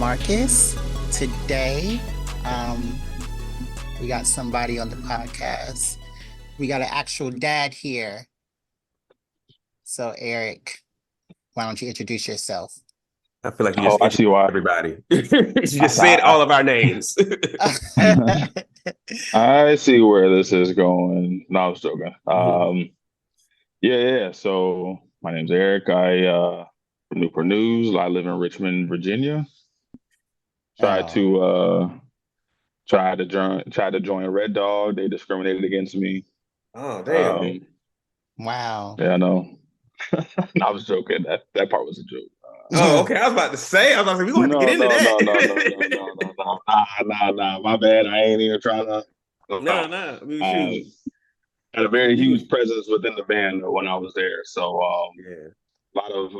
DeMarcus. Today, um, we got somebody on the podcast. We got an actual dad here. So, Aarik, why don't you introduce yourself? I feel like you Oh, just I see introduced why. everybody. You just said I, all of our names. I see where this is going. No, I was joking. Mhm. Yeah. So my name's Eric. From Newport News. I live in Richmond, Virginia. Tried Oh, to tried to join Red Dog. They discriminated against me. Oh, damn. Um, wow. yeah, I know. No, I was joking. That part was a joke. Oh, okay. I was about to say, we're gonna have to get No, into no, no, no, no, no, that. no, no, no. Nah. My bad. I ain't even trying to. No, no. I mean, Uh, shoot. had a very You huge can, presence within the band when I was there. So yeah. a lot of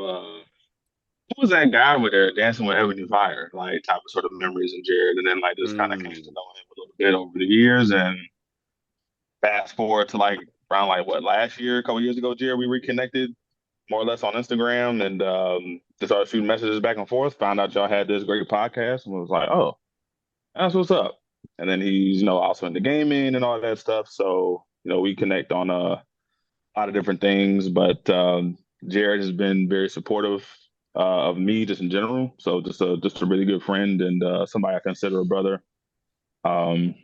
who was that guy with there dancing with Ebony Fire, like type of sort of memories of Jared, and then like just kind of came to Mm. know him a little bit over the years. And fast forward to like around like what last year, a couple years ago, Jared, we reconnected more or less on Instagram and just started shooting messages back and forth. Found out y'all had this great podcast and was like, oh, that's what's up. And then he's also into gaming and all that stuff. So we connect on a lot of different things, but Jared has been very supportive of me just in general. So just a really good friend and somebody I consider a brother. Um,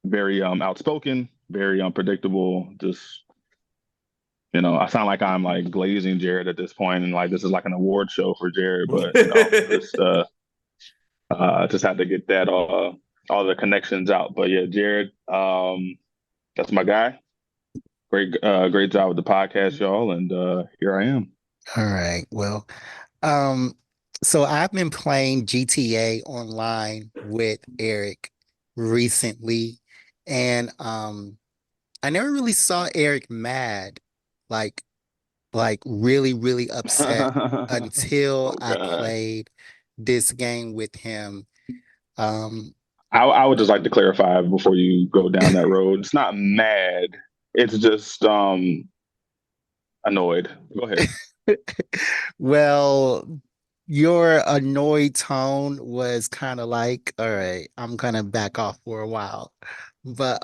very outspoken, very unpredictable. Just I sound like I'm like glazing Jared at this point, and like this is like an award show for Jared, but just had to get that all the connections out. But yeah, Jared, that's my guy. Great job with the podcast, y'all, and here I am. All right. Well, um, so I've been playing GTA online with Aarik recently, and I never really saw Aarik mad, like really, really upset until Oh I God. played this game with him. Um, I would just like to clarify before you go down that road. It's not mad. It's just annoyed. Go ahead. well, your annoyed tone was kind of like, all right, I'm gonna back off for a while. But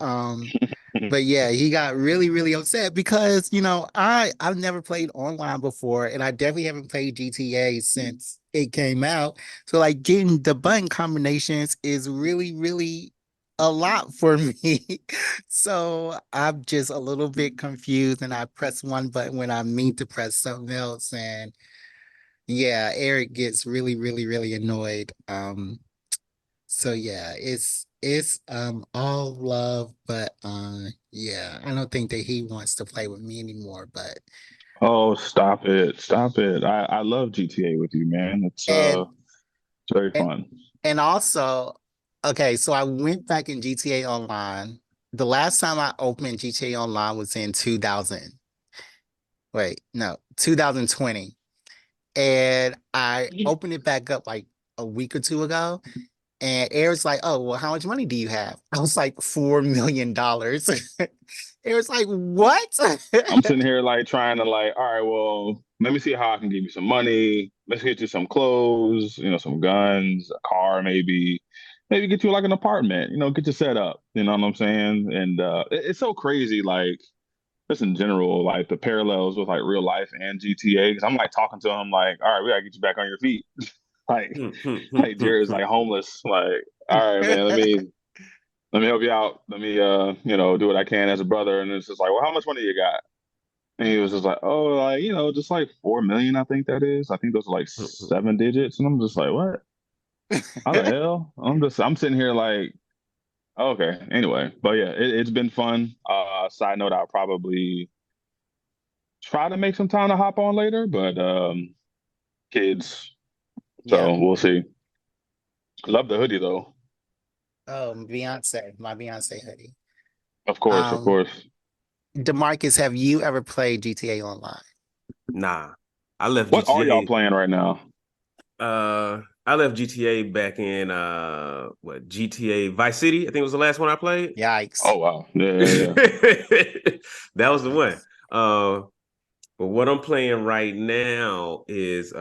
But yeah, he got really, really upset because, I've never played online before and I definitely haven't played GTA since it came out. So like getting the button combinations is really, really a lot for me. So I'm just a little bit confused and I press one button when I mean to press something else. And yeah, Aarik gets really, really, really annoyed. So yeah, it's all love, but yeah, I don't think that he wants to play with me anymore. But Oh, stop it. Stop it. I love GTA with you, man. and It's very and fun. and also, okay, so I went back in GTA Online. The last time I opened GTA Online was in 2000. Wait, no, 2020. And I opened it back up like a week or two ago. And Eric's like, oh, well, how much money do you have? I was like, $4 million. Eric's like, what? I'm sitting here like trying to like, all right, well, let me see how I can give you some money. Let's get you some clothes, some guns, a car, maybe get you like an apartment, get you set up. You know what I'm saying? And it's so crazy, like just in general, like the parallels with like real life and GTA. Because I'm like talking to him, like, all right, we gotta get you back on your feet. like, like Jared's like homeless. Like, all right, man, let me help you out. Let me do what I can as a brother. And it's just like, well, how much money you got? And he was just like, oh, like, just like 4 million, I think that is. I think those are like 7 digits. And I'm just like, what? How the hell? I'm sitting here like, okay, anyway. But yeah, it's been fun. Side note, I'll probably try to make some time to hop on later, but kids. Yeah. So we'll see. Love the hoodie though. Oh, Beyonce, my Beyonce hoodie. Of course, of Um, course. DeMarcus, have you ever played GTA Online? Nah. I left What are y'all GTA. playing right now? I left GTA back in GTA Vice City, I think was the last one I played. Yikes. Oh wow. Yeah. That was the one. Yikes. But what I'm playing right now is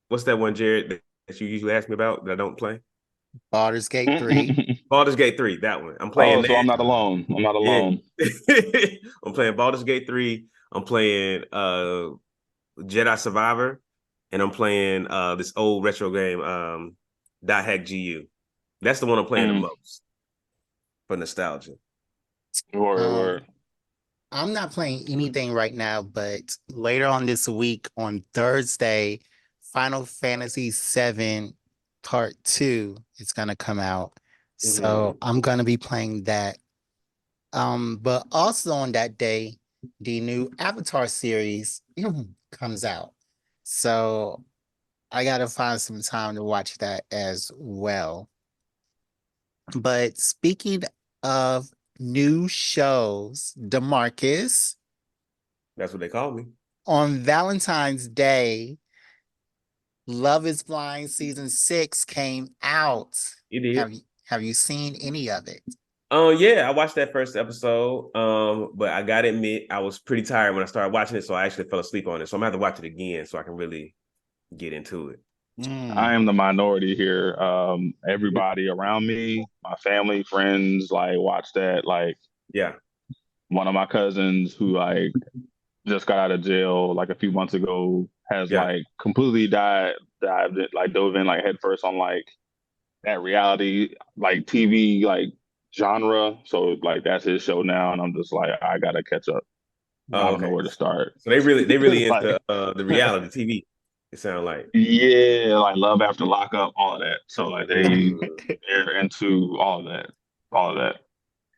what's that one, Jared, that you usually ask me about that I don't play? Baldur's Gate 3. Baldur's Gate 3, that one. I'm Oh, playing so I'm that. not alone. I'm not Yeah. alone. I'm playing Baldur's Gate 3. I'm playing Jedi Survivor, and I'm playing this old retro game, Dot Hack GU. That's the one I'm playing the Mm, most for nostalgia. word, Um, word. I'm not playing anything right now, but later on this week on Thursday, Final Fantasy VII Part 2 is gonna come out. Mm-hmm. So I'm gonna be playing that. But also on that day, the new Avatar series comes out. So I gotta find some time to watch that as well. But speaking of new shows, DeMarcus, That's what they call me. on Valentine's Day, Love is Blind season 6 came out. You did. Have you seen any of it? Yeah, I watched that first episode. But I gotta admit, I was pretty tired when I started watching it, so I actually fell asleep on it. So I'm gonna have to watch it again so I can really get into it. I Mm. am the minority here. Everybody around me, my family, friends, like watch that. Like Yeah. one of my cousins who like just got out of jail like a few months ago has Yeah. like completely dove in like head first on like that reality like TV like genre. So like that's his show now, and I'm just like I gotta catch up. I Oh, don't know okay. where to start. So they really Like into the reality TV. It sounds like. yeah, like Love After Lockup, all of that. So like Mm. they're into all of that.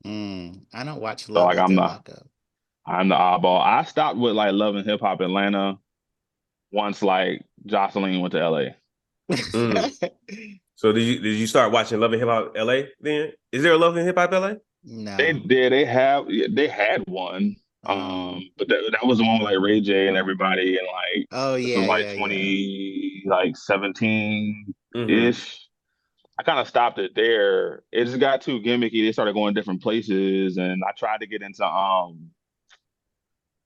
I don't watch So Love like After Lockup. I'm the oddball. I stopped with like Love and Hip Hop Atlanta once like Jocelyn went to LA. Mm. So did you start watching Love and Hip Hop LA then? Is there a Love and Hip Hop LA? They No. did. They had one. Mm. But that was the one with like Ray J and everybody, and like Oh this was yeah, like yeah, yeah. 2017 Mm-hmm. ish. I kind of stopped it there. It just got too gimmicky. They started going different places, and I tried to get into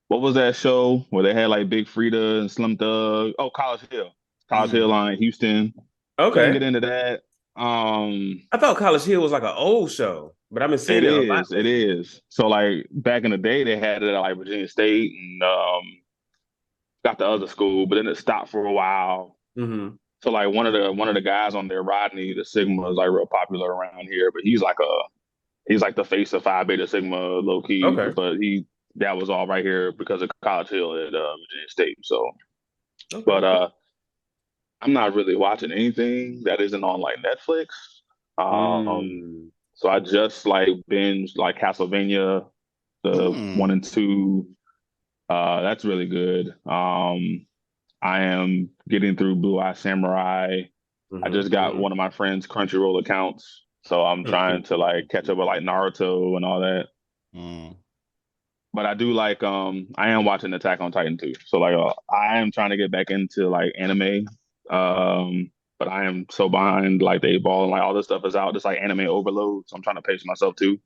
what was that show where they had like Big Frida and Slim Thug? Oh, College Hill Mm. on Houston. Couldn't Okay. get into that. Um, I thought College Hill was like an old show, but I've been seeing it a lot it lately. is. So like back in the day, they had it at like Virginia State and got the other school, but then it stopped for a while. Mm-hmm. So like one of the guys on there, Rodney, the Sigma is like real popular around here, but he's like the face of Phi Beta Sigma low key, Okay. but he that was all right here because of College Hill at Virginia State. So, Okay. but I'm not really watching anything that isn't on like Netflix. Um, Mm. so I just like binged like Castlevania, the one Mm. and two. That's really good. I am getting through Blue Eye Samurai. I just Mm-hmm. got Mm-hmm. one of my friends' Crunchyroll accounts, so I'm trying to like catch up with like Naruto and all that. Mm. But I do like I am watching Attack on Titan too. So like I am trying to get back into like anime. But I am so behind like the 8 Ball and like all this stuff is out. It's like anime overload. So I'm trying to pace myself too.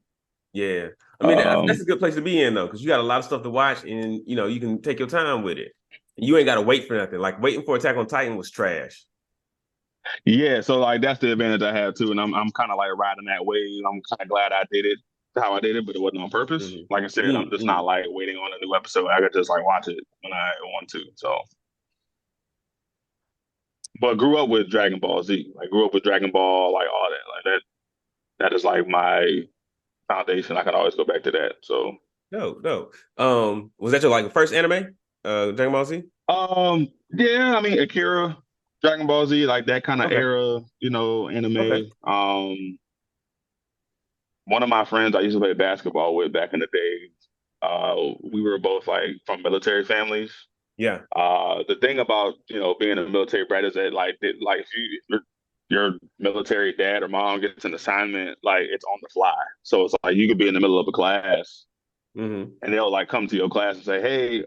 Yeah. I mean, that's Um a good place to be in though, because you got a lot of stuff to watch, and you can take your time with it. You ain't got to wait for nothing. Like waiting for Attack on Titan was trash. yeah, so like that's the advantage I have too. And I'm kinda like riding that wave. I'm kinda glad I did it how I did it, but it wasn't on purpose. Like I said, I'm just Mm-hmm. not like waiting on a new episode. I could just like watch it when I want to. So but grew up with Dragon Ball Z. Like grew up with Dragon Ball, like all that. Like that is like my foundation. I can always go back to that. So, No, no. Was that your like first anime? Dragon Ball Z? yeah, I mean, Akira, Dragon Ball Z, like that kind of Okay. era, Okay. anime. One of my friends I used to play basketball with back in the day, we were both like from military families. Yeah. The thing about, being a military brat is that like if your military dad or mom gets an assignment, like it's on the fly. So it's like you could be in the middle of a class Mm-hmm. and they'll like come to your class and say, "Hey,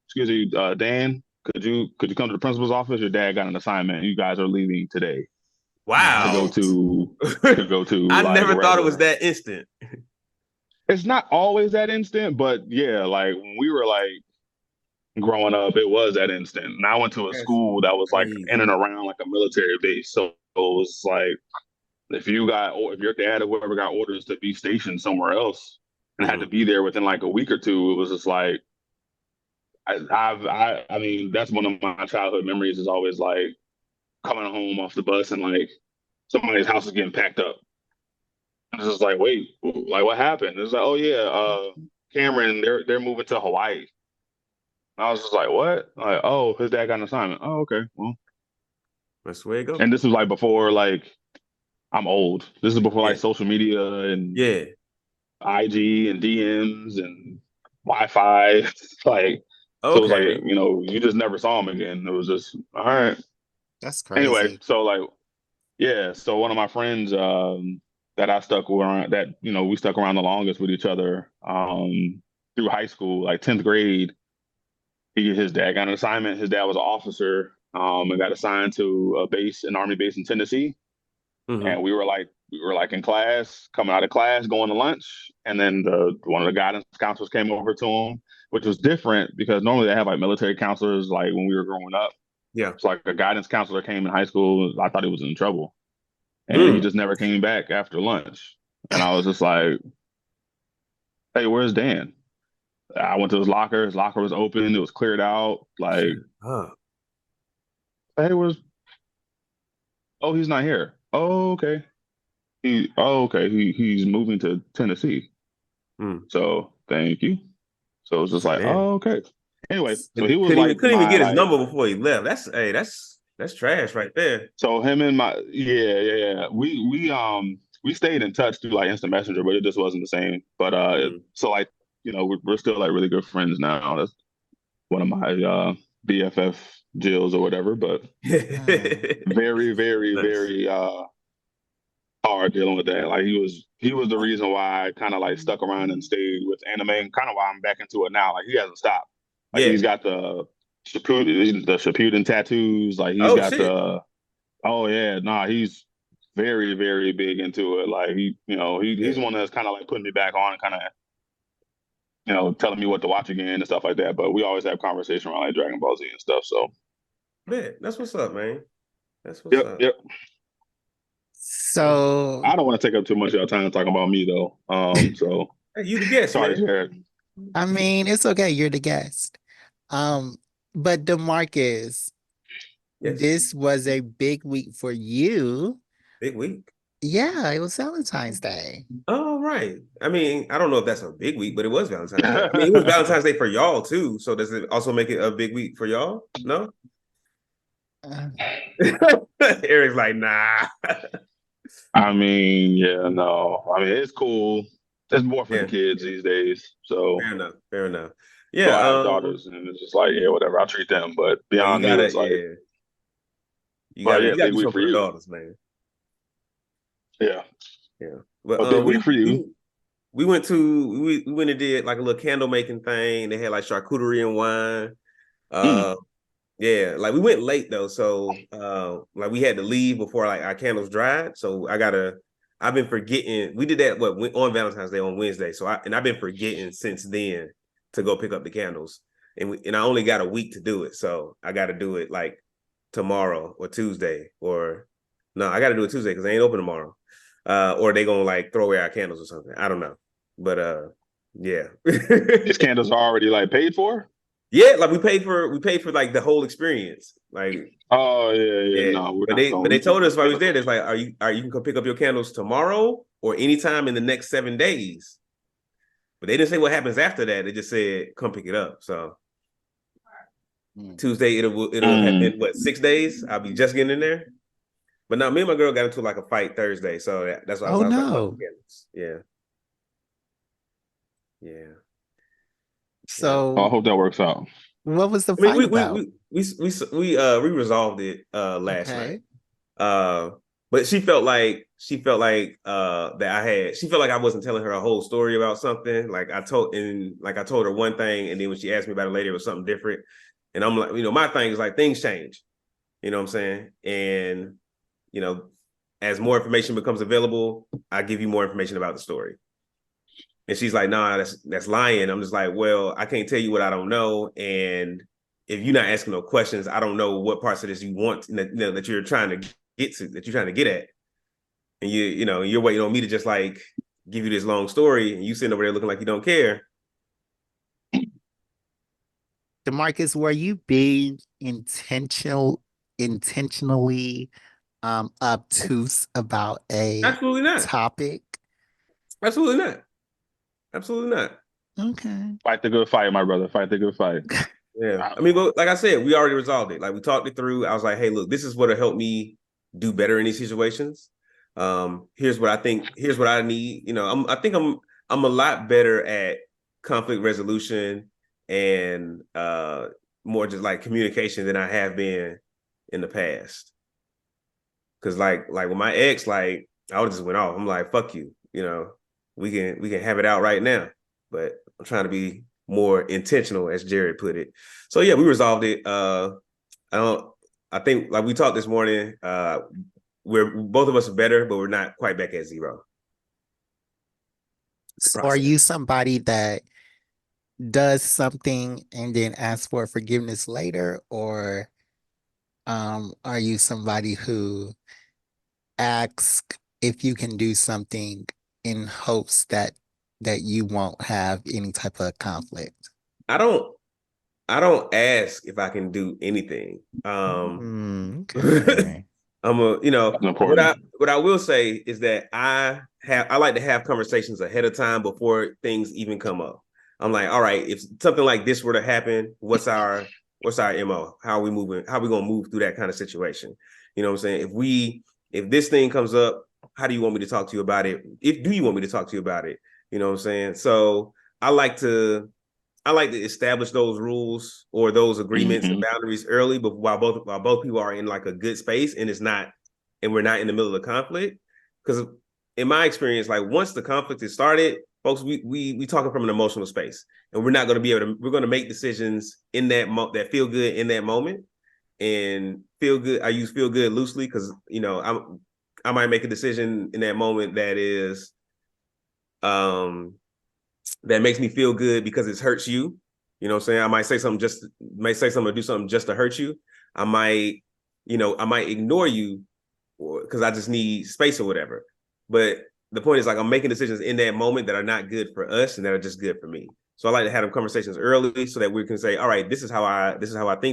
excuse me, Dan, could you come to the principal's office? Your dad got an assignment. You guys are leaving today to go What? Wow. to I like never thought it was wherever." that instant. It's not always that instant, but yeah, like when we were like growing up, it was that instant. And I went to a That's school that was like in crazy. and around like a military base. So it was like if you got or if your dad or whoever got orders to be stationed somewhere else and had to Mhm. be there within like a week or two, it was just like I mean that's one of my childhood memories is always like coming home off the bus and like somebody's house is getting packed up. And it's just like, wait, like what happened? It's like, oh yeah, Cameron, they're moving to Hawaii. I was just like, what? Like, oh, his dad got an assignment. Oh, okay. Well, That's the way it go. and this was like before like I'm old. This is before like Yeah. social media and Yeah. IG and DMs and Wi-Fi. Like, so it was like, Okay. you just never saw him again. It was just, all right. That's Anyway, crazy. so like, yeah. So one of my friends that I stuck around, that we stuck around the longest with each other through high school, like 10th grade. His dad got an assignment. His dad was an officer and got assigned to an army base in Tennessee. And Hmm. we were like in class, coming out of class, going to lunch, and then the one of the guidance counselors came over to him, which was different because normally they have like military counselors like when we were growing up. Yeah. It's like a guidance counselor came in high school. I thought he was in trouble, and he Mm. just never came back after lunch. And I was just like, "Hey, where's Dan?" I went to his locker. His locker was open. It was cleared out. Like, Shut up. hey, where's? Oh, he's not here. Oh, okay. Okay. He's moving to Tennessee. Mm. So thank you. So it's just like, Man. oh, okay. Anyway, so he Couldn't was even like couldn't even my get his like number before he left. That's trash right there. so him and my yeah. We stayed in touch through like instant messenger, but it just wasn't the same. But Mm. so like we're still like really good friends now. That's one of my BFF Jills or whatever. But Mm. very very Nice. very hard dealing with that. Like he was the reason why I kind of like stuck around and stayed with anime, and kind of why I'm back into it now. Like he hasn't stopped. Like Yeah. he's got the Shippuden tattoos. Like he's Oh got shit. oh yeah, nah, he's very very big into it. Like he's Yeah. one that's kind of like putting me back on and kind of telling me what to watch again and stuff like that. But we always have conversation around like Dragon Ball Z and stuff. So Man, that's what's up, man. That's what's yep, up. yep. Yeah. So, I don't want to take up too much of your time talking about me though. So Hey, you the guest, sorry, man. Jared. I mean, it's okay. You're the guest. Um, but DeMarcus, Yes. this was a big week for you. Big week. Yeah, it was Valentine's Day. Oh, right. I mean, I don't know if that's a big week, but it was Valentine's Day. I mean, it was Valentine's Day for y'all too. So does it also make it a big week for y'all? No? Uh, Eric's like, nah. I mean, yeah, no. I mean, it's cool. It's more for the Yeah, kids these days. So, fair enough. Fair enough. so Yeah, I have daughters, and it's just like, yeah, whatever. I'll treat them. But yeah, beyond me, it's like, you yeah, gotta big do week something for for the you. daughters, man. Yeah, Yeah. But a big week for you. we went and did like a little candle making thing. They had like charcuterie and wine. Mm. Uh yeah, like we went late though, so like we had to leave before like our candles dried. So I've been forgetting. We did that on Valentine's Day on Wednesday. I've been forgetting since then to go pick up the candles. And I only got a week to do it. So I gotta do it like tomorrow or Tuesday or no, I gotta do it Tuesday because they ain't open tomorrow. Or they gonna like throw away our candles or something. I don't know. But yeah. These candles are already like paid for. Yeah, like we paid for like the whole experience. Like, Oh yeah, yeah. yeah. No, we're But not they going. but they We told us while we can't was there, afford that's like, are you can come pick up your candles tomorrow or anytime in the next 7 days. But they didn't say what happens after that. They just said come pick it up. So mm. Tuesday it'll have Mm. been what 6 days. I'll be just getting in there. But now me and my girl got into like a fight Thursday, so that's why I Oh was like, fuck the no. candles. Yeah, yeah, yeah. I So, hope that works out. what was the I mean, fight about? we resolved it last night. Okay. Uh, but she felt like that she felt like I wasn't telling her a whole story about something. I told her one thing, and then when she asked me about it later, it was something different. And I'm like, my thing is like things change. You know what I'm saying? And you know, as more information becomes available, I give you more information about the story. And she's like, nah, that's lying. I'm just like, well, I can't tell you what I don't know. And if you're not asking no questions, I don't know what parts of this you want that you're trying to get to, that you're trying to get at. And you're waiting on me to just like give you this long story, and you sitting over there looking like you don't care. DeMarcus, were you being intentionally obtuse about a Absolutely not. topic? Absolutely not. Absolutely not. Okay. Fight the good fight, my brother. Fight the good fight. Yeah. I mean, but like I said, we already resolved it. Like we talked it through. I was like, hey, look, this is what'll help me do better in these situations. Here's what I think, here's what I need. I think I'm a lot better at conflict resolution and more just like communication than I have been in the past. Cause like with my ex, like I just went off. I'm like, fuck you, we can have it out right now. But I'm trying to be more intentional, as Jared put it. So yeah, we resolved it. I think like we talked this morning, we're both of us are better, but we're not quite back at zero. So are you somebody that does something and then asks for forgiveness later, or are you somebody who asks if you can do something in hopes that you won't have any type of conflict? I don't I don't ask if I can do anything. Okay. I'm a, That's what I important. what I will say is that I like to have conversations ahead of time before things even come up. I'm like, all right, if something like this were to happen, what's our MO? How are we moving? How are we gonna move through that kind of situation? You know what I'm saying? If this thing comes up, how do you want me to talk to you about it? If do you want me to talk to you about it? You know what I'm saying? So I like to establish those rules or those agreements and Mm-hmm. boundaries early, but while both people are in like a good space and we're not in the middle of conflict. Because in my experience, like once the conflict is started, folks, we talking from an emotional space, and we're not going to be able to. We're going to make decisions in that feel good in that moment, and feel good. I use feel good loosely because I might make a decision in that moment that is that makes me feel good because it hurts you. You know what I'm saying? I might say something or do something just to hurt you. I might ignore you because I just need space or whatever. But the point is like I'm making decisions in that moment that are not good for us and that are just good for me. So I like to have them conversations early so that we can say, all right, this is how I think,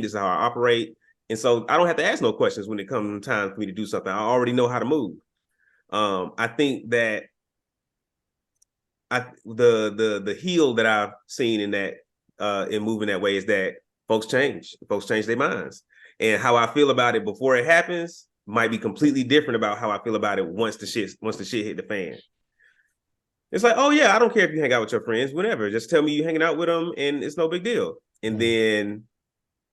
this is how I operate. And so I don't have to ask no questions when it comes time for me to do something. I already know how to move. I think that the heal that I've seen in that in moving that way is that folks change their minds, and how I feel about it before it happens might be completely different about how I feel about it once the shit hit the fan. It's like, oh yeah, I don't care if you hang out with your friends, whenever. Just tell me you hanging out with them, and it's no big deal. And then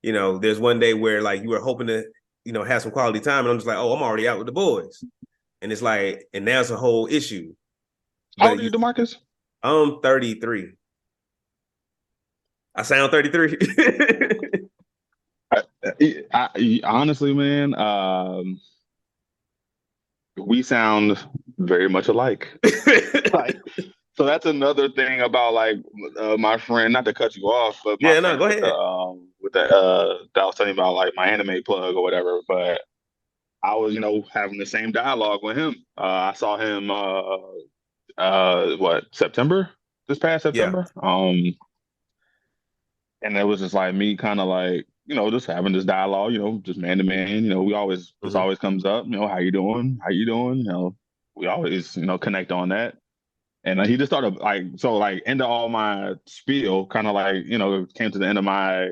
there's one day where like you were hoping to have some quality time, and I'm just like, oh, I'm already out with the boys, and it's like, and now it's a whole issue. How But old are you, DeMarcus? I'm 33. I sound 33. Honestly, man, we sound very much alike. Like, so that's another thing about like my friend. Not to cut you off, but my Yeah, no, friend go with the ahead. that I was telling you about, like my anime plug or whatever. But I was, having the same dialogue with him. I saw him what, September, this past Yeah. September. And it was just like me kind of like, just having this dialogue, just man to man. We always, this Mm-hmm. always comes up, how you doing? How you doing? We always, connect on that. And he just started like, so like into all my spiel, kind of like, came to the end of my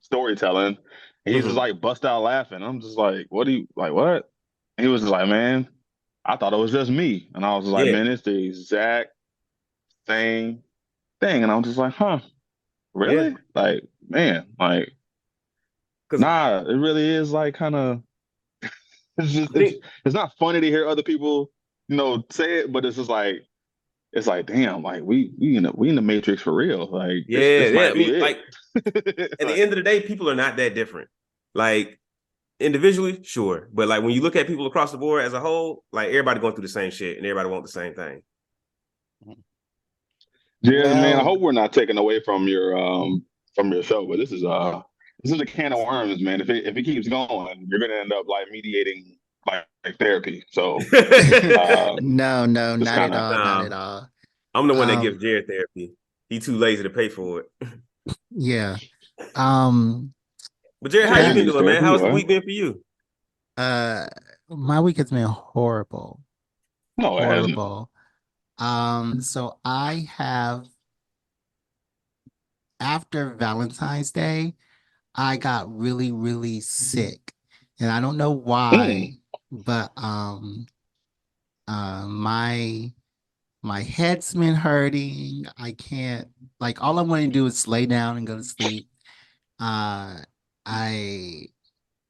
storytelling. And he's just Mm-hmm. like bust out laughing. I'm just like, what do you, like, what? And he was just like, man, I thought it was just me. And I was just like, Yeah. man, it's the exact same thing. And I was just like, huh, Yeah. really? Like, man, like, Because nah, it really is like kind of, it's just, I think, it's not funny to hear other people, say it, but it's like, damn, like we in the Matrix for real. Like yeah, this yeah. might I be mean, like it. at the Like, end of the day, people are not that different. Like individually, sure. But like when you look at people across the board as a whole, like everybody going through the same shit and everybody want the same thing. Yeah, man. I Well, hope we're not taking away from your show, but this is a can of worms, man. If it keeps going, you're gonna end up like mediating like therapy. So no, no, just not kind at of all, not at Nah, all. I'm the one that gives Um, Jared therapy. He too lazy to pay for it. yeah. Um, But Jared, how Jared you been that needs doing, man? therapy. How's the What? week been for you? uh my week has been horrible, No, it hasn't. horrible. So I have after Valentine's Day, I got really, really sick. And I don't know Mm. why, but my head's been hurting. I can't like all I want to do is lay down and go to sleep. Uh I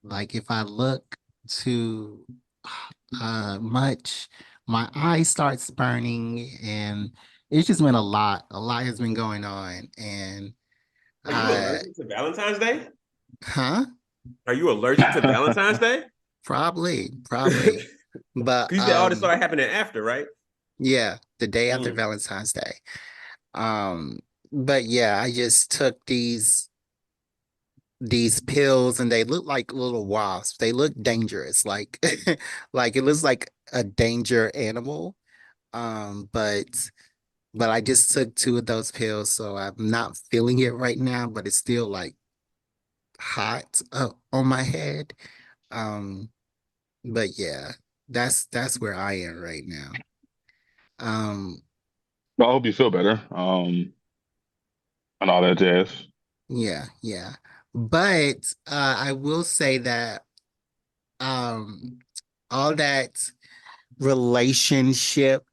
like if I look too much, my eye starts burning and it's just been a lot. A lot has been going on and Are you uh allergic to Valentine's Day? huh? Are you allergic to Valentine's Day? Probably, Because probably. But you said all this started happening after, right? yeah, the day after Mm. Valentine's Day. Um, but yeah, I just took these pills and they look like little wasps. They look dangerous, like like it looks like a danger animal. But I just took two of those pills, so I'm not feeling it right now, but it's still like hot on my head. Um, but yeah, that's where I am right now. Um, Well, I hope you feel better. And all that jazz. yeah, yeah. But I will say that um all that relationship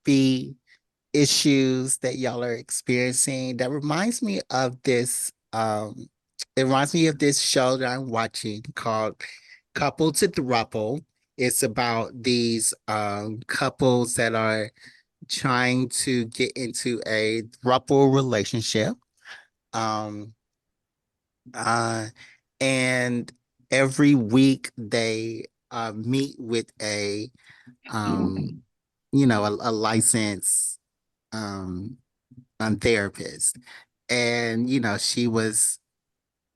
issues that y'all are experiencing, that reminds me of this it reminds me of this show that I'm watching called Couple to Throuple. It's about these couples that are trying to get into a throuple relationship. Um uh and every week they meet with um a licensed um therapist. And she was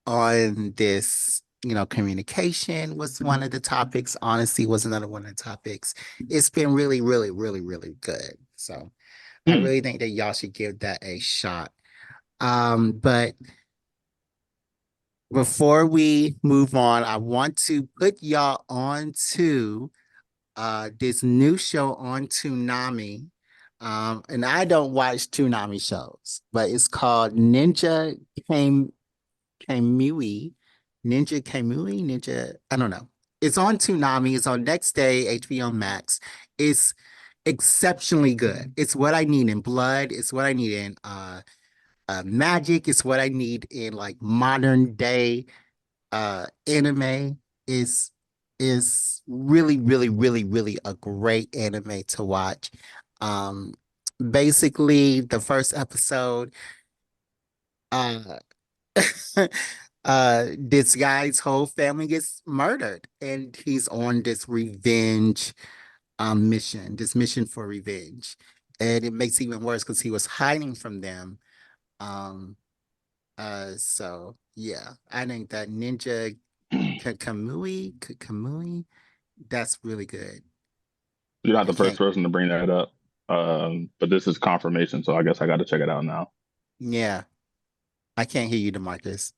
on this, communication was one of the topics. Honesty was another one of the topics. It's been really, really, really, really good. So I Hmm. really think that y'all should give that a shot. But before we move on, I want to put y'all on to this new show on Toonami. And I don't watch Toonami shows, but it's called Kamui, Ninja Kamui, Ninja, I don't know. It's on Toonami, it's on Next Day, HBO Max. It's exceptionally good. It's what I need in blood, it's what I need in magic, it's what I need in like modern day anime. Is really, really, really, really a great anime to watch. Um Basically the first episode, uh this guy's whole family gets murdered and he's on this revenge mission, this mission for revenge. And it makes it even worse because he was hiding from them. Um so yeah, I think that Ninja Kamui, that's really good. You're not I the first can't, person to bring that up. But this is confirmation, so I guess I got to check it out now. yeah, I can't hear you, DeMarcus.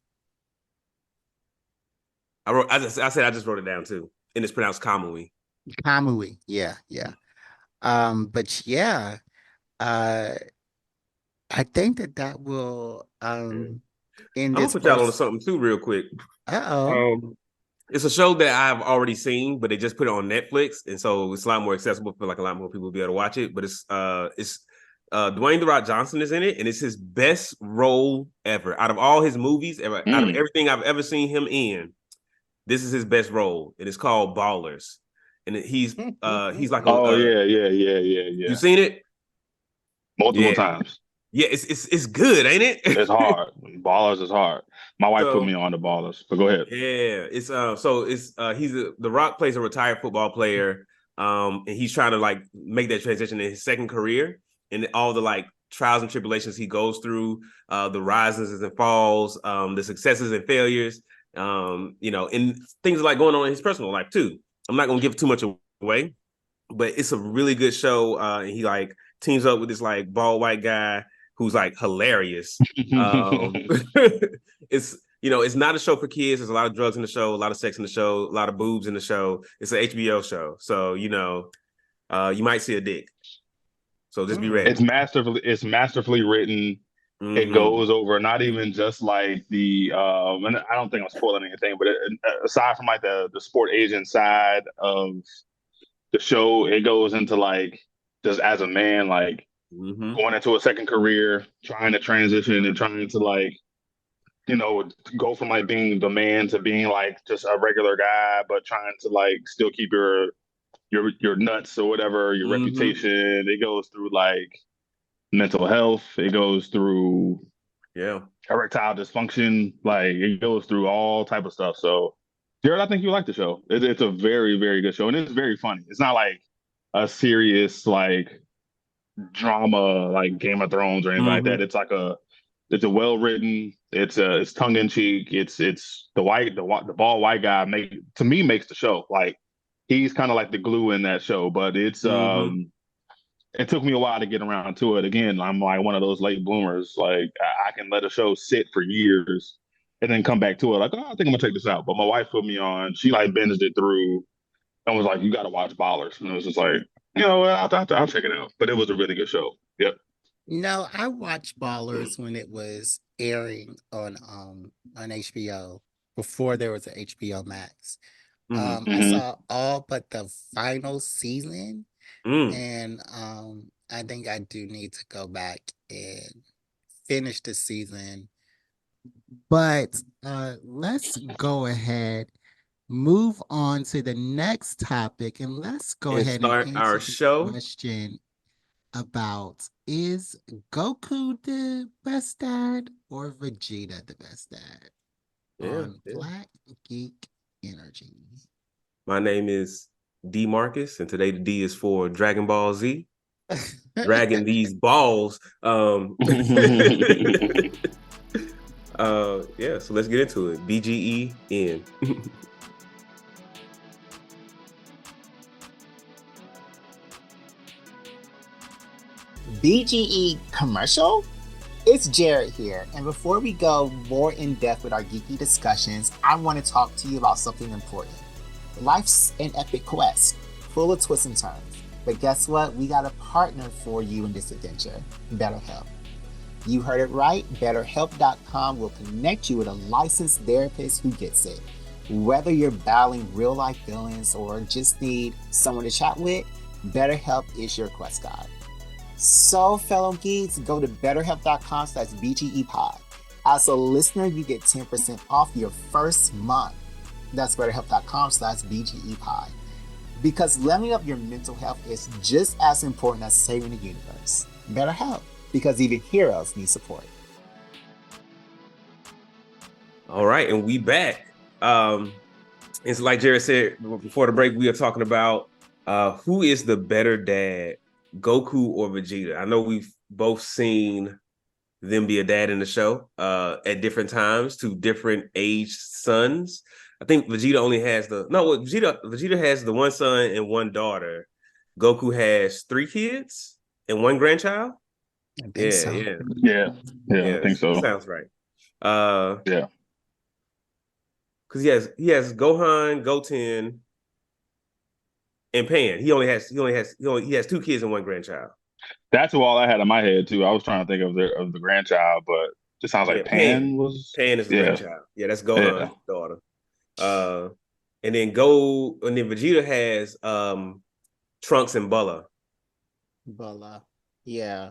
I said I just wrote it down too, and it's pronounced Kamui. Kamui, yeah, yeah. But yeah, uh I think that that will Yeah. end I'm gonna this put y'all on first. something too, real quick. Uh-oh. Um, it's a show that I've already seen, but they just put it on Netflix, and so it's a lot more accessible for like a lot more people to be able to watch it. But it's Dwayne the Rock Johnson is in it, and it's his best role ever out of all his movies, ever out of Mm. everything I've ever seen him in. This is his best role, and it's called Ballers. And he's like Oh a yeah, yeah, yeah, yeah, you yeah. seen it? Multiple Yeah, times. yeah, it's good, ain't It's it? hard. Ballers is hard. My wife put So me on the ballers, but go ahead. yeah, it's The Rock plays a retired football player, and he's trying to like make that transition in his second career, and all the like trials and tribulations he goes through, the rises and falls, the successes and failures, and things like going on in his personal life too. I'm not gonna give too much away, but it's a really good show. And he like teams up with this like bald white guy who's like hilarious. It's not a show for kids. There's a lot of drugs in the show, a lot of sex in the show, a lot of boobs in the show. It's an HBO show, so you might see a dick. So just be ready. It's masterfully written. It goes over not even just like and I don't think I'm spoiling anything, but aside from like the sport agent side of the show, it goes into like just as a man, like going into a second career, trying to transition and trying to like, go from like being the man to being like just a regular guy, but trying to like still keep your nuts or whatever, your reputation. It goes through like mental health. It goes through erectile dysfunction. Like it goes through all type of stuff. So, Jared, I think you like the show. It's a very, very good show, and it's very funny. It's not like a serious like drama like Game of Thrones or anything like that. It's a well written. It's tongue in cheek. It's the bald white guy makes the show. Like he's kind of like the glue in that show. But it took me a while to get around to it. Again, I'm like one of those late bloomers. Like I can let a show sit for years and then come back to it. Like, oh, I think I'm gonna check this out. But my wife put me on. She like binged it through and was like, "You got to watch Ballers." And it was just like, I'll check it out. But it was a really good show. Yep. No, I watched Ballers when it was airing on HBO before there was an HBO Max. I saw all but the final season, and I think I do need to go back and finish the season. But let's go ahead, move on to the next topic, and let's go And ahead and start our answer this show. question about, is Goku the best dad or Vegeta the best dad? On Black Geek Energy. My name is D Marcus, and today the D is for Dragon Ball Z. Dragging these balls. So let's get into it. BGEN. BGE commercial? It's Jared here, and before we go more in depth with our geeky discussions, I want to talk to you about something important. Life's an epic quest, full of twists and turns. But guess what? We got a partner for you in this adventure, BetterHelp. You heard it right. BetterHelp.com will connect you with a licensed therapist who gets it. Whether you're battling real life feelings or just need someone to chat with, BetterHelp is your quest guide. So, fellow geeks, go to betterhelp.com/BGEpod. As a listener, you get 10% off your first month. That's betterhelp.com/BGEpod. Because leveling up your mental health is just as important as saving the universe. BetterHelp, because even heroes need support. All right, and we back. It's like Jared said before the break, we are talking about who is the better dad, Goku or Vegeta. I know we've both seen them be a dad in the show at different times to different aged sons. I think Vegeta only has Vegeta has the one son and one daughter. Goku has 3 kids and 1 grandchild. I think so. Yeah, I think so. Sounds right. Yeah. Because he has Gohan, Goten, and Pan. He has 2 kids and 1 grandchild. That's all I had in my head too. I was trying to think of the grandchild, but it sounds like Pan is the grandchild. Yeah, that's Gohan's daughter. And then Vegeta has Trunks and Bulla. Yeah.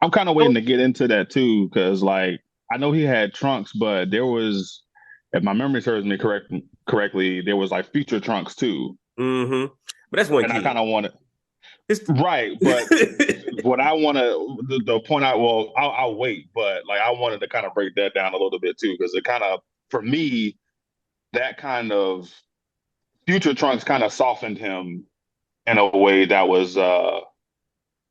I'm kind of waiting to get into that too, because like I know he had Trunks, but there was, if my memory serves me correctly, there was like future Trunks too. But that's one kid. I kind of want it. Right, but what I want to the point I'll wait, but like I wanted to kind of break that down a little bit too, because it kind of, for me, that kind of future Trunks kind of softened him in a way that was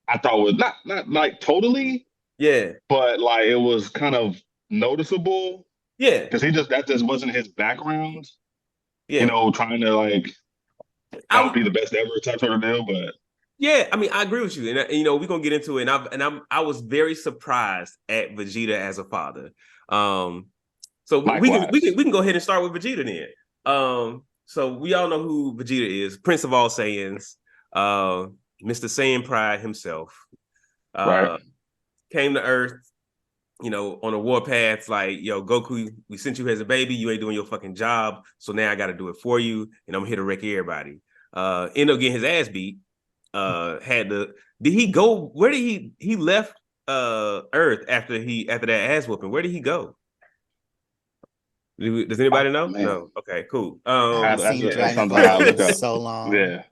I thought was not like totally, Yeah, but like it was kind of noticeable yeah, because that just wasn't his background. You yeah. know, trying to like that would I be the best ever type sort of deal. But Yeah, I mean, I agree with you, and we're gonna get into it. I was very surprised at Vegeta as a father. Um, so likewise, we can go ahead and start with Vegeta then. So we all know who Vegeta is, Prince of all Saiyans, uh, Mr. Saiyan Pride himself. right? Uh, came to Earth, on a warpath. Like, yo, Goku, we sent you as a baby. You ain't doing your fucking job, so now I got to do it for you, and I'm here to wreck everybody. End up getting his ass beat. Had to Did he go? Where did he left Earth after that ass whooping? Where did he go? Does Oh anybody know? man, No. Okay, cool. I haven't seen that's Dragon something I gotta Ball in look up. so long. Yeah,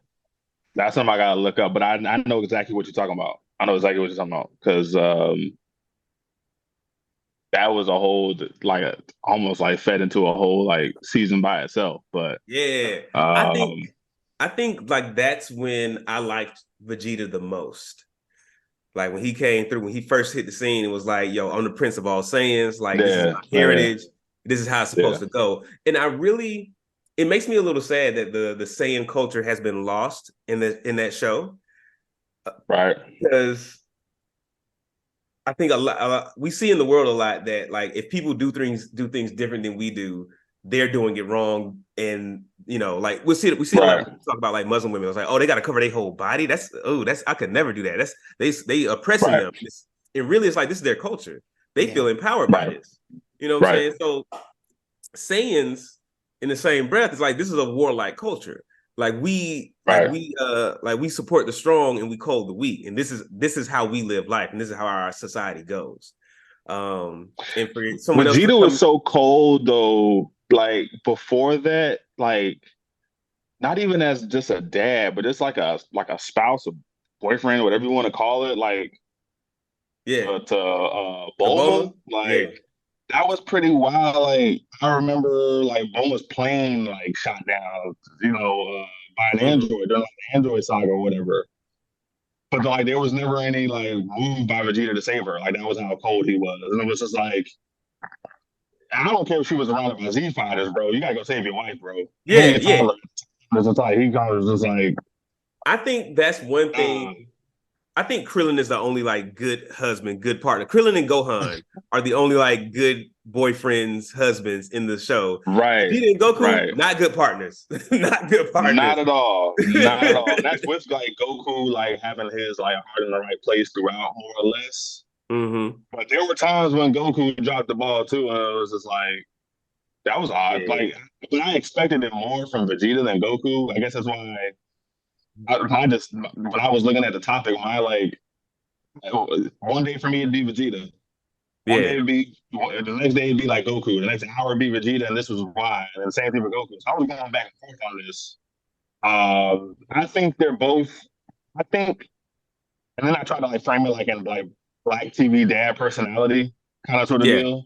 that's something I gotta look up. But I know exactly what you're talking about. I know exactly what you're talking about because that was a whole like almost like fed into a whole like season by itself. But Yeah, I think um, I think like that's when I liked Vegeta the most. Like when he came through, when he first hit the scene, it was like, yo, I'm the Prince of all Saiyans. Like, this is yeah, my yeah, heritage. This is how it's yeah, supposed to go. And it makes me a little sad that the Saiyan culture has been lost in that show, right, because I think a lot we see in the world a lot that, like, if people do things different than we do, they're doing it wrong. And like we see a lot of right, people talk about like Muslim women. It's like, oh, they got to cover their whole body. That's I could never do that. That's they oppressing right, them. It really is like this is their culture. They Yeah. feel empowered by right, this. You know what I'm right, saying? So Saiyans, in the same breath, is like this is a warlike culture. right. Like we support the strong and we call the weak, and this is how we live life, and this is how our society goes. And for someone else to Vegeta was come, so cold though. Like before that, like not even as just a dad, but just like a spouse, a boyfriend, whatever you want to call it. Like yeah, to the Bulma, Boma, like yeah, that was pretty wild. Like I remember, like Bulma's plane like shot down, by an mm-hmm. android during like the Android saga or whatever. But like there was never any like move by Vegeta to save her. Like that was how cold he was, and it was just like I don't care if she was surrounded by Z fighters, bro. You gotta go save your wife, bro. He ain't Yeah, get yeah. time. It's just like he kind of just like, I think that's one uh, thing. I think Krillin is the only like good husband, good partner. Krillin and Gohan are the only like good boyfriends, husbands in the show. right, Vegeta and Goku, right. not good partners. Not good Not partners. at all. Not at all. And that's with like Goku like having his like heart in the right place throughout, more or less. Mm-hmm. But there were times when Goku dropped the ball too, and it was just like that was odd. Yeah. Like, but I expected it more from Vegeta than Goku. I guess that's why I just when I was looking at the topic, my like one day for me it'd be Vegeta. One day Yeah. it'd be the next day it'd be like Goku. The next hour it'd be Vegeta, and this was why. And the same thing with Goku. So I was going back and forth on this. I think they're both. I think, and then I try to like frame it like in like black TV dad personality kind of sort of Yeah. deal.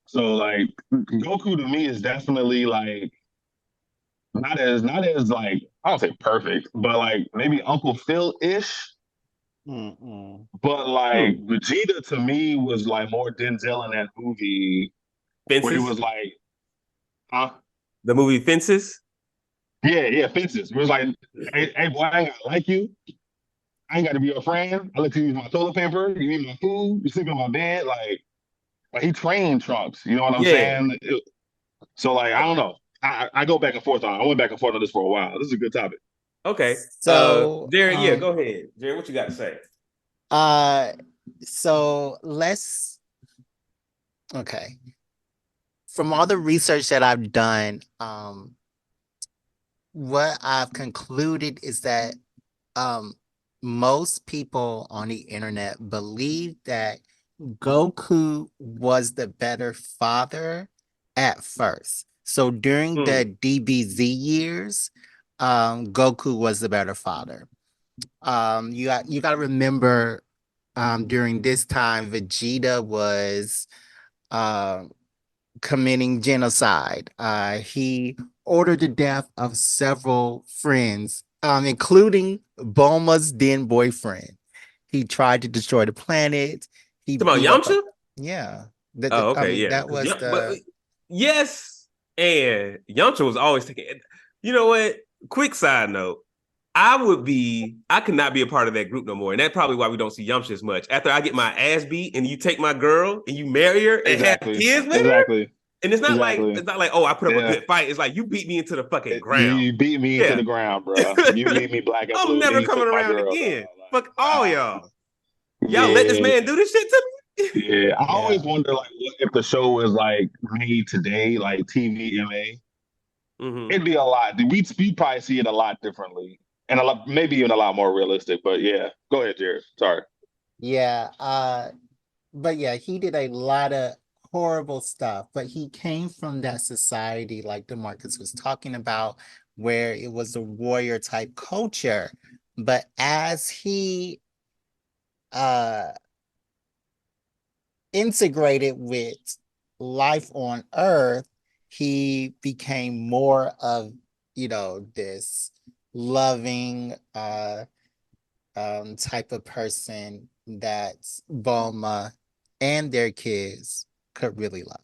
So like Goku to me is definitely like not as like I don't say perfect, but like maybe Uncle Phil ish. Mm-mm. But like Hmm. Vegeta to me was like more Denzel in that movie where he Fences. was like, huh? The movie Fences. Yeah, yeah, fences. It was like, hey boy, I ain't gotta like you. I ain't gotta be your friend. I let you use my toilet paper, you eat my food, you sleep in my bed. Like he trained Trunks. You know what I'm Yeah. saying? So like I don't know. I go back and forth on. I went back and forth on this for a while. This is a good topic. Okay. So, Jared, yeah, go ahead. Jared, what you got to say? uh, so let's, okay. From all the research that I've done, what I've concluded is that um, most people on the internet believe that Goku was the better father at first. So during the Hmm. DBZ years, Goku was the better father. You got to remember, during this time, Vegeta was uh, committing genocide. He ordered the death of several friends including Bulma's then boyfriend. He tried to destroy the planet. He Talking blew about up a, Yamcha? yeah. Oh, I okay, mean, yeah. that Because was but the yes, and Yamcha was always taking. You know what? Quick side note: I could not be a part of that group no more, and that's probably why we don't see Yamcha as much. After I get my ass beat, and you take my girl and you marry her and have Exactly. kids with her, Exactly. and Exactly. it's not like oh I put up a Yeah. good fight. It's like you beat me into the fucking ground. You beat me into Yeah, the ground, bro. You leave me black and I'm blue. Then never you took coming my around girl, dog. again. Fuck Like, all nah. y'all. Y'all let this Yeah. man do this shit to me. Yeah. I always yeah. wonder, like, what if the show was like made today, like TVMA? Mm-hmm. It'd be a lot. We probably see it a lot differently, and a lot, maybe even a lot more realistic. But yeah, go ahead, Jared. Sorry. Yeah. But yeah, he did a lot of horrible stuff, but he came from that society like DeMarcus was talking about, where it was a warrior type culture. But as he uh integrated with life on Earth, he became more of, this loving type of person that Bulma and their kids could really love.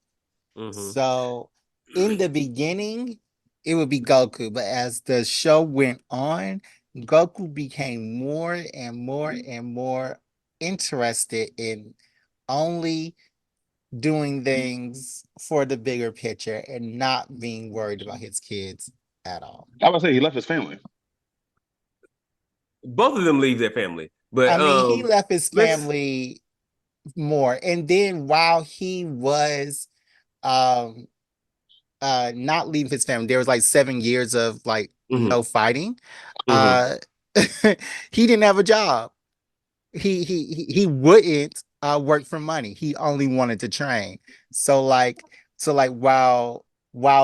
Mm-hmm. So in the beginning, it would be Goku, but as the show went on, Goku became more and more and more interested in only doing things for the bigger picture and not being worried about his kids at all. I would say he left his family. Both of them leave their family, I but mean, he left his let's. family more. And then while he was um not leaving his family, there was like 7 years of like Mm-hmm, no fighting. mm-hmm. Uh he didn't have a job. He wouldn't work for money. He only wanted to train. So like while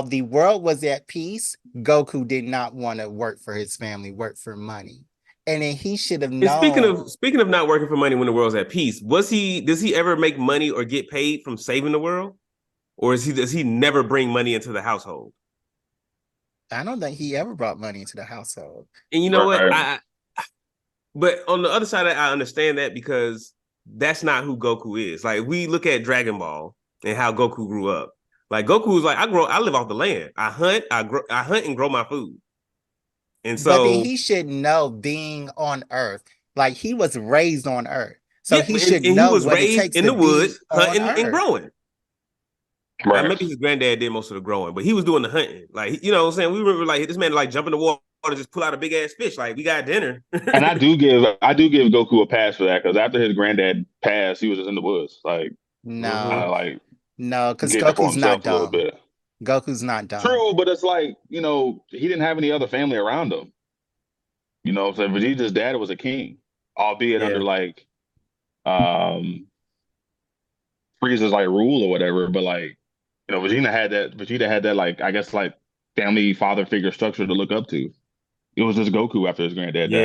the world was at peace, Goku did not want to work for his family, work for money. And then he should have And known. speaking of not working for money when the world's at peace, does he ever make money or get paid from saving the world, or does he never bring money into the household? I don't think he ever brought money into the household. And you know what? Right. But on the other side, I understand that because that's not who Goku is. Like we look at Dragon Ball and how Goku grew up. Like Goku is like I live off the land. I hunt and grow my food. And But then so he should know, being on Earth, like he was raised on Earth. So yeah, he should and he know was what it raised takes in to the woods be on hunting and Earth. growing. Right. Maybe his granddad did most of the growing, but he was doing the hunting. Like, you know what I'm saying? We remember like this man like jump in the water, just pull out a big ass fish. Like, we got dinner. And I do give Goku a pass for that because after his granddad passed, he was just in the woods, like Mm-hmm. No, like no, because getting it for Goku's not himself a little dumb. bit. Goku's not dumb. True, but it's like, he didn't have any other family around him. So Vegeta's dad was a king, albeit under Yeah. like um Frieza's like rule or whatever. But like, Vegeta had that like I guess like family father figure structure to look up to. It was just Goku after his granddad died.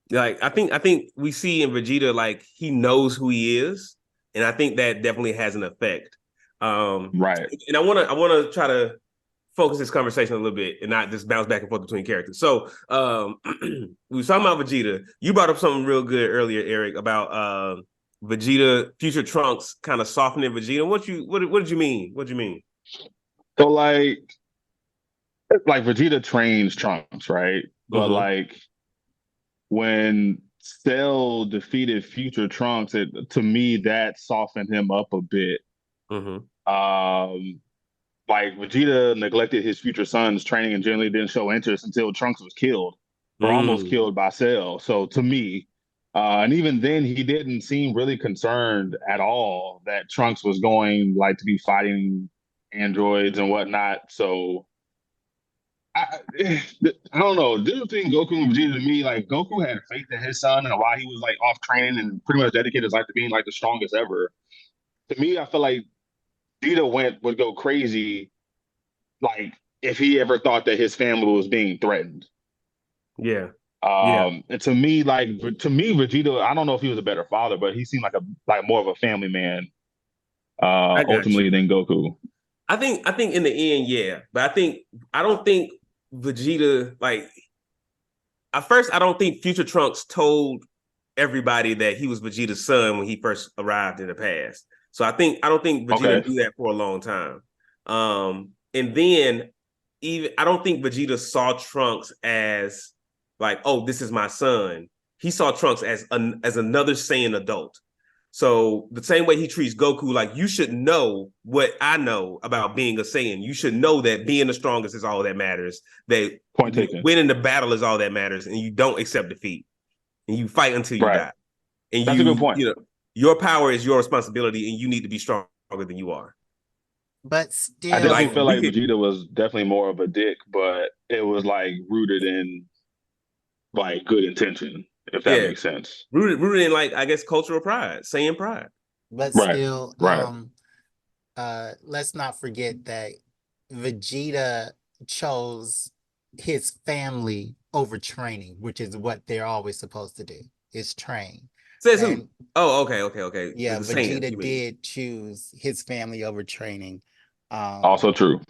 Yeah. Like I think we see in Vegeta like he knows who he is, and I think that definitely has an effect. Right. And I wanna try to focus this conversation a little bit and not just bounce back and forth between characters. So we were talking about Vegeta. You brought up something real good earlier, Aarik, about Vegeta, future Trunks kind of softening Vegeta. What did you mean? What did you mean? So like Vegeta trains Trunks, right? But Mm-hmm. like when Cell defeated Future Trunks, to me that softened him up a bit. Mm-hmm. Um, like Vegeta neglected his future son's training and generally didn't show interest until Trunks was killed or almost Mm. killed by Cell. So to me, and even then, he didn't seem really concerned at all that Trunks was going like to be fighting androids and whatnot. So I, I don't know. This between Goku and Vegeta to me, like Goku had faith in his son and why he was like off training and pretty much dedicated his life to being like the strongest ever. To me, I feel like Vegeta would go crazy like if he ever thought that his family was being threatened. Yeah. Yeah. And to me, Vegeta, I don't know if he was a better father, but he seemed like more of a family man, I got ultimately you. than Goku. I think in the end, yeah. But I don't think Vegeta like at first I don't think Future Trunks told everybody that he was Vegeta's son when he first arrived in the past. So I don't think Vegeta Okay. knew that for a long time. And then even I don't think Vegeta saw Trunks as like, oh, this is my son. He saw Trunks as another Saiyan adult. So the same way he treats Goku, like you should know what I know about being a Saiyan. You should know that being the strongest is all that matters. That Point taken. winning the battle is all that matters, and you don't accept defeat, and you fight until you Right. die. And That's a good point. your power is your responsibility, and you need to be stronger than you are. But I still, definitely Like feel we like could, Vegeta was definitely more of a dick, but it was like rooted in like good intention, if that yeah, makes sense. rooted in like I guess cultural pride, saying pride. but Right. still, Right. let's not forget that Vegeta chose his family over training, which is what they're always supposed to do, is train. Says who? And Oh, okay. yeah, The Saiyans, Vegeta you mean? did choose his family over training, Also true.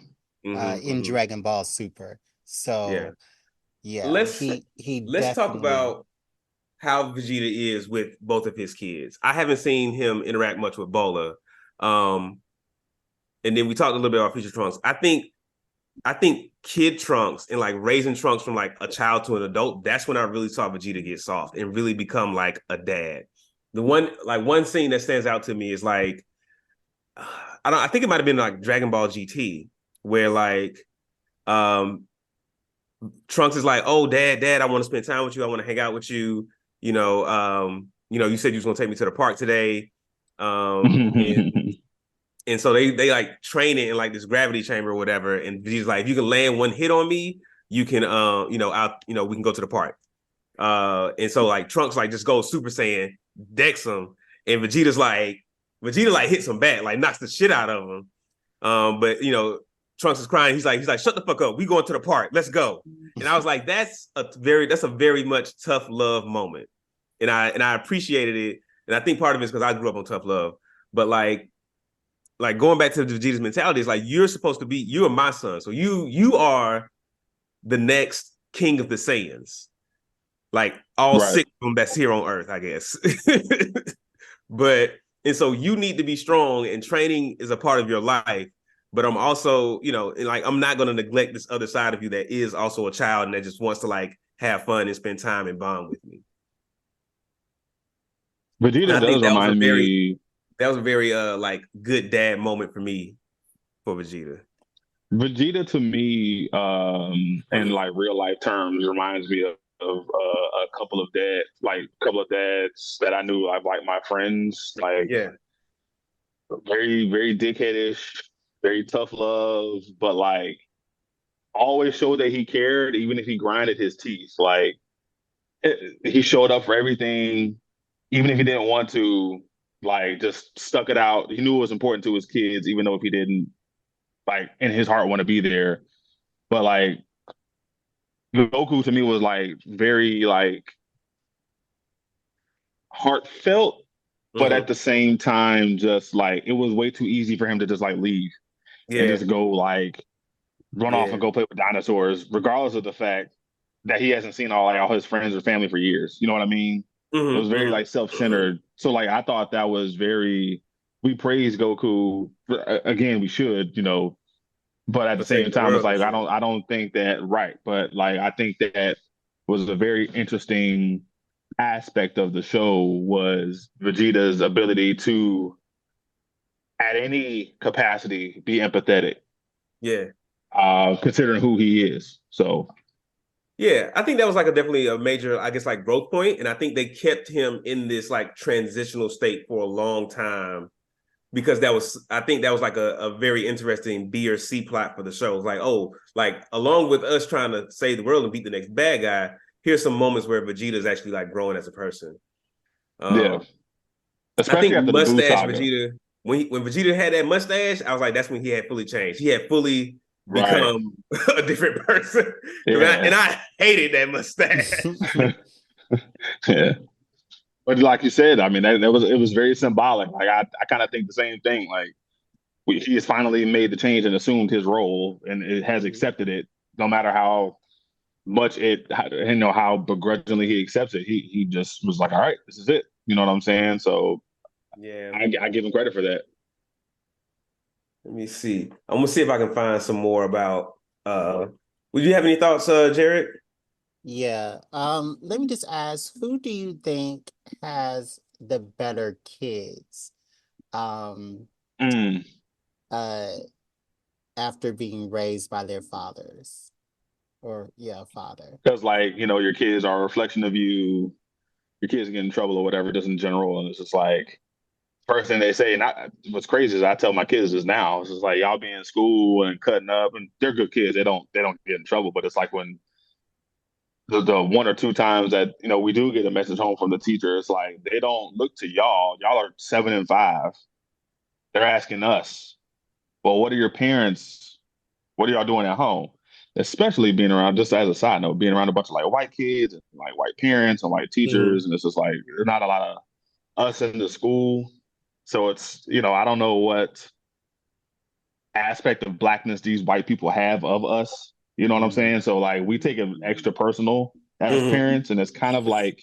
in Mm-hmm. Dragon Ball Super. Yeah. So yeah, Let's he let's talk definitely. about how Vegeta is with both of his kids. I haven't seen him interact much with Bola. Um, and then we talked a little bit about Future Trunks. I think kid Trunks and like raising Trunks from like a child to an adult, that's when I really saw Vegeta get soft and really become like a dad. The one scene that stands out to me is like I think it might have been like Dragon Ball GT where like um Trunks is like, "Oh, dad, I want to spend time with you. I want to hang out with you. You said you was gonna take me to the park today." And so they like train it in like this gravity chamber or whatever. And he's like, if you can land one hit on me, you can we can go to the park. And so like Trunks like just goes Super Saiyan, decks him, and Vegeta like hits him back, like knocks the shit out of him. But Trunks is crying. He's like, shut the fuck up. We going to the park. Let's go. And I was like, that's a very much tough love moment. And I appreciated it. And I think part of it is because I grew up on tough love. But like going back to the Vegeta's mentality, is like you are my son. So you are the next king of the Saiyans. Like all Right. six of them that's here on Earth, I guess. But and so you need to be strong, and training is a part of your life. But I'm also, like I'm not gonna neglect this other side of you that is also a child and that just wants to like have fun and spend time and bond with me. And Vegeta I think does remind me. that was a very like good dad moment for me for Vegeta. Vegeta to me, in like real life terms, reminds me of a couple of dads that I knew, like my friends, like Yeah, very, very dickheadish, very tough love, but like always showed that he cared, even if he grinded his teeth. Like he showed up for everything, even if he didn't want to. Like just stuck it out. He knew it was important to his kids, even though if he didn't, like in his heart, want to be there. But like Goku to me was like very like heartfelt, but at mm-hmm. the same time, just like it was way too easy for him to just like leave and Yeah, just go like run off yeah, and go play with dinosaurs, regardless of the fact that he hasn't seen all his friends or family for years. You know what I mean? It was mm-hmm, very like mm-hmm. self-centered. So like I thought that was very. We praise Goku again. We should, but at For the same saving the time, it's world and like I shit. don't I don't think that right. But like I think that was a very interesting aspect of the show was Vegeta's ability to, at any capacity, be empathetic, Yeah. considering who he is. So Yeah, I think that was like definitely a major, I guess, like growth point, and I think they kept him in this like transitional state for a long time because I think that was like a very interesting B or C plot for the show. It's like, oh, like along with us trying to save the world and beat the next bad guy, here's some moments where Vegeta is actually like growing as a person. yeah, Um, I especially think after the Boo mustache saga. Vegeta, when Vegeta had that mustache, I was like, that's when he had fully changed. He had fully Right. become a different person. Yeah. And I hated that mustache. Yeah. But like you said, I mean, it was very symbolic. Like I kind of think the same thing. Like he has finally made the change and assumed his role, and it has Mhm. accepted it, no matter how much it, you know, how begrudgingly he accepts it. He just was like, all right, this is it. You know what I'm saying? So Yeah. I give him credit for that. Let me see. I'm gonna see if I can find some more about. Would you have any thoughts, Jared? Yeah. Let me just ask, who do you think has the better kids? Um, Mm. uh, after being raised by their fathers. Or yeah, father. Because like, you know, your kids are a reflection of you. Your kids get in trouble or whatever, just in general, and it's just like first thing they say. And what's crazy is I tell my kids this now. It's just like y'all be in school and cutting up, and they're good kids. They don't get in trouble. But it's like when the one or two times that you know we do get a message home from the teacher, it's like they don't look to y'all. Y'all are 7 and 5. They're asking us, well, what are your parents? What are y'all doing at home? Especially being around, just as a side note, being around a bunch of like white kids and like white parents and white teachers, Mhm. and it's just like there's not a lot of us in the school. So it's, you know, I don't know what aspect of blackness these white people have of us. You know what I'm Mm, saying? So like we take it extra personal as Mhm. parents, and it's kind of like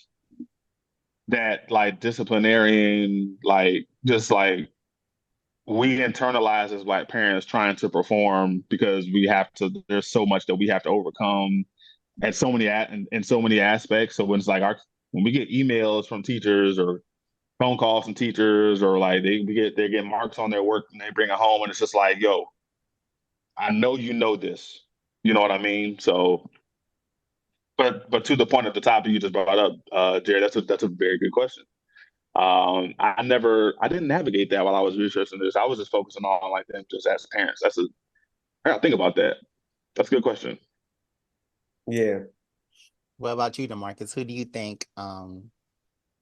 that like disciplinarian, like just like we internalize as black parents trying to perform because we have to, there's so much that we have to overcome and so many in so many aspects. So when it's like our when we get emails from teachers or phone calls from teachers or like they get marks on their work and they bring it home and it's just like, yo, I know you know this. You know what I mean? So but to the point of the topic you just brought up, Jerry, that's a very good question. I didn't navigate that while I was researching this. I was just focusing on like them just as parents. I gotta think about that. That's a good question. Yeah. what about you, DeMarcus? Who do you think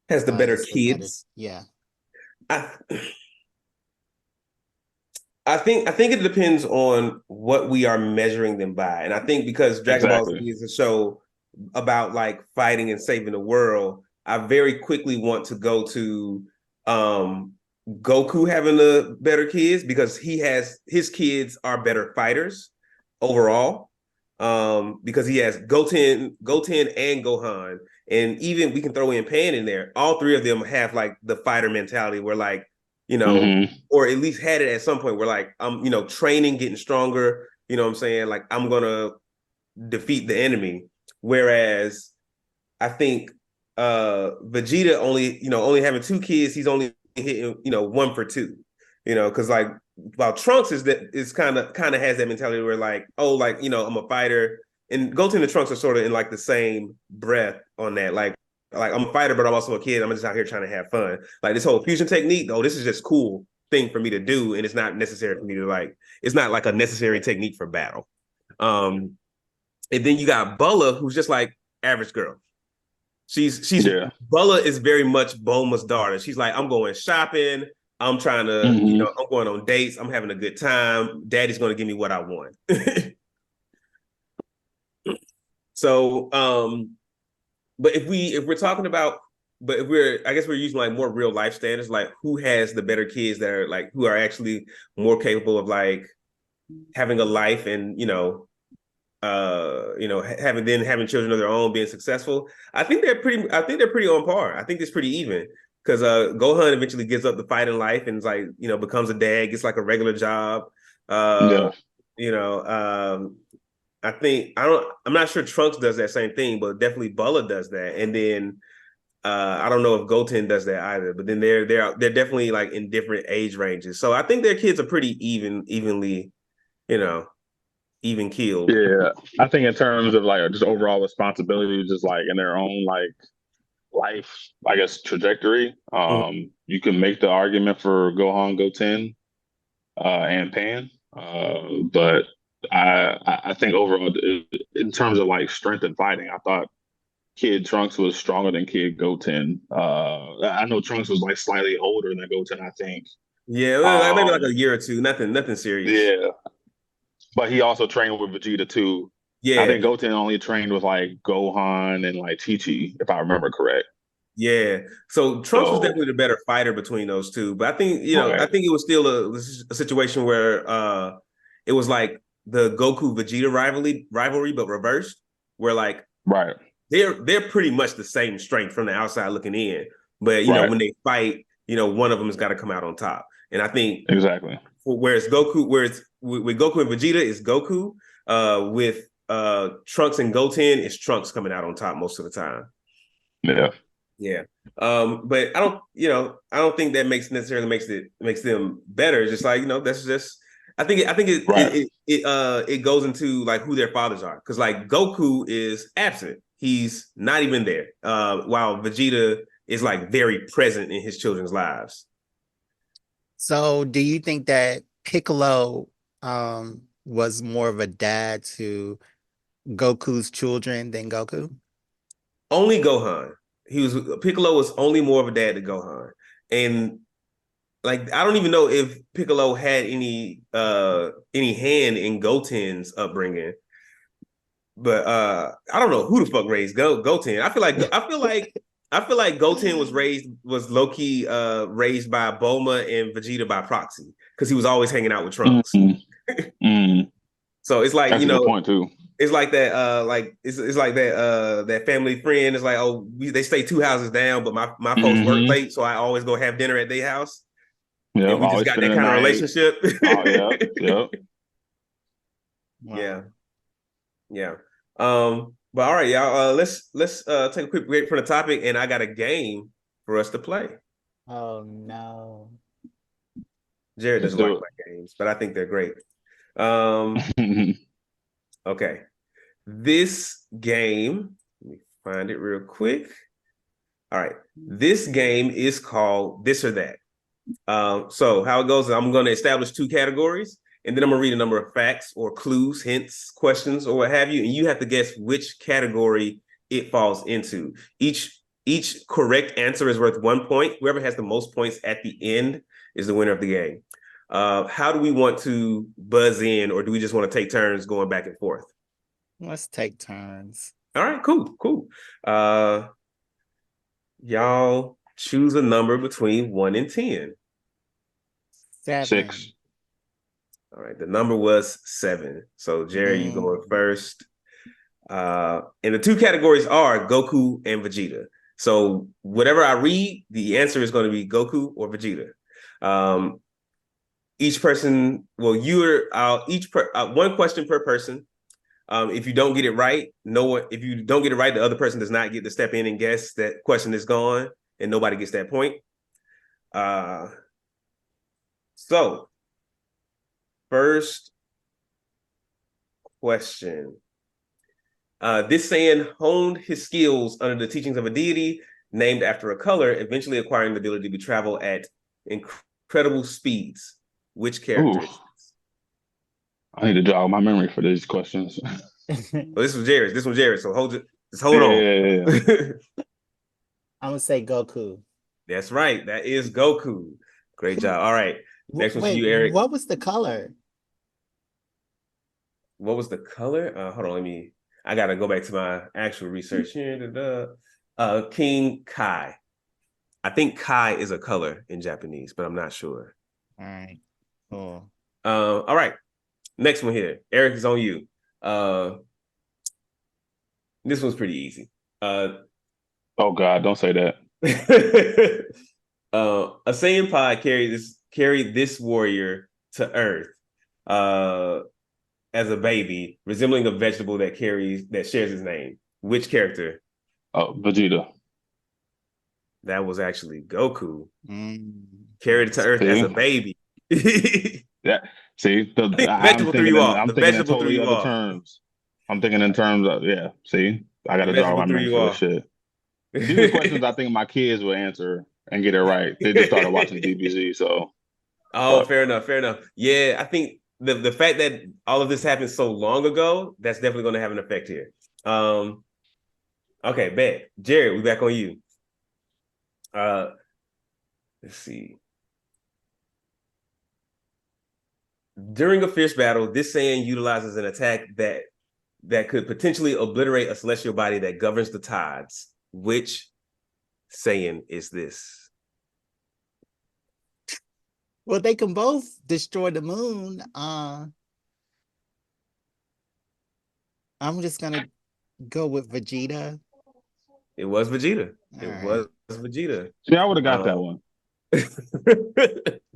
Has the better is the better? kids. Yeah. I I think it depends on what we are measuring them by. And I think because Dragon Ball Z Exactly. is a show about like fighting and saving the world, I very quickly want to go to um Goku having the better kids because he has his kids are better fighters overall. Because he has Goten and Gohan, and even we can throw in Pan in there. All three of them have like the fighter mentality where like, you know, Hmm. or at least had it at some point where like I'm, training, getting stronger, you know what I'm saying? Like I'm gonna defeat the enemy. Whereas I think Vegeta only having two kids, he's only hitting, one for two. Because like while Trunks is kind of has that mentality where like, oh, like, I'm a fighter. And Goten and Trunks are sort of in like the same breath on that. Like I'm a fighter, but I'm also a kid. I'm just out here trying to have fun. Like this whole fusion technique, though, this is just cool thing for me to do, and it's not necessary for me to like. It's not like a necessary technique for battle. Um, and then you got Bulla, who's just like average girl. She's Yeah. Bulla is very much Bulma's daughter. She's like, I'm going shopping. I'm trying to, Hmm. I'm going on dates. I'm having a good time. Daddy's going to give me what I want. So, but if we're talking about, but if we're, I guess we're using like more real life standards, like who has the better kids that are like who are actually more capable of like having a life and having children of their own, being successful. I think they're pretty on par. I think it's pretty even because Gohan eventually gives up the fight in life and is like, becomes a dad, gets like a regular job. Uh, Yeah. you know, I'm not sure Trunks does that same thing, but definitely Bulla does that. And then I don't know if Goten does that either, but then they're definitely like in different age ranges. So I think their kids are pretty evenly, you know, even keeled. Yeah. I think in terms of like just overall responsibility, just like in their own like life, I guess trajectory, you can make the argument for Gohan, Goten, and Pan. But I think overall, in terms of like strength and fighting, I thought Kid Trunks was stronger than Kid Goten. I know Trunks was like slightly older than Goten, I think. Yeah, well, maybe like Um, a year or two. Nothing serious. yeah, but he also trained with Vegeta too. I Yeah, think Goten only trained with like Gohan and like Chi Chi, if I remember correct. yeah. So Trunks was So, definitely the better fighter between those two. But I think, I right. think it was still a situation where it was like the Goku Vegeta rivalry, but reversed, where like Right. they're pretty much the same strength from the outside looking in, but you know Right. when they fight, you know one of them has got to come out on top. And I think Exactly. whereas Goku, whereas with Goku and Vegeta is Goku, with Trunks and Goten is Trunks coming out on top most of the time. Yeah. Yeah. But I don't think that necessarily makes them better. It's just like, that's just I think Right. it goes into like who their fathers are. Because like Goku is absent. He's not even there. While Vegeta is like very present in his children's lives. So do you think that Piccolo was more of a dad to Goku's children than Goku? Only Gohan. Piccolo was only more of a dad to Gohan. And like I don't even know if Piccolo had any hand in Goten's upbringing. But I don't know who the fuck raised Goten. I feel like Goten was low key raised by Bulma and Vegeta by proxy because he was always hanging out with Trunks. Mm. Mm. So it's like, That's a good point too. it's like that it's like that family friend is like, oh, they stay 2 houses down, but my folks work late, so I always go have dinner at their house. Yeah, And we just always got that spending the kind of night. relationship. Oh, yeah, yeah. Yeah. Yeah. But all right, y'all. Let's take a quick break from the topic, and I got a game for us to play. Oh no. Jared Let's doesn't like do my games, but I think they're great. Um, it. okay. This game, let me find it real quick. All right. This game is called This or That. So how it goes is I'm going to establish two categories, and then I'm going to read a number of facts or clues, hints, questions, or what have you, and you have to guess which category it falls into. Each correct answer is worth 1 point. Whoever has the most points at the end is the winner of the game. How do we want to buzz in, or do we just want to take turns going back and forth? Let's take turns. All right, cool. Y'all choose a number between 1 and 10. 7. 6. All right, the number was 7. So Jerry, you going first. And the two categories are Goku and Vegeta. So whatever I read, the answer is going to be Goku or Vegeta. Each person, well, one question per person. If you don't get it right, if you don't get it right, the other person does not get to step in and guess that question is gone, and nobody gets that point. So first question. This Saiyan honed his skills under the teachings of a deity named after a color, eventually acquiring the ability to travel at incredible speeds. Which character? I need to jog my memory for these questions. Well, this was Jared. So just hold on. Yeah. I'm gonna say Goku. That's right. That is Goku. Great job. All right. Next one's for you, Aarik. What was the color? What was the color? Hold on. I gotta go back to my actual research here. King Kai. I think Kai is a color in Japanese, but I'm not sure. All right. Cool. All right. Next one here. Aarik, is on you. This one's pretty easy. Oh God, don't say that. A Saiyan pod carried this warrior to Earth as a baby, resembling a vegetable that shares his name. Which character? Oh, Vegeta. That was actually Goku. Carried it to Earth as a baby. Yeah. See, I'm thinking in totally other terms. I'm thinking in terms of See, I got to draw my memory for this shit. These are questions I think my kids will answer and get it right. They just started watching DBZ, so. Fair enough. Yeah, I think the fact that all of this happened so long ago, that's definitely going to have an effect here. Okay, bet. Jared, we back on you. Let's see. During a fierce battle, this Saiyan utilizes an attack that could potentially obliterate a celestial body that governs the tides. Which Saiyan is this? Well, they can both destroy the moon. I'm just gonna go with Vegeta. It was Vegeta. All It right. was Vegeta. See, I would have got that Um, one.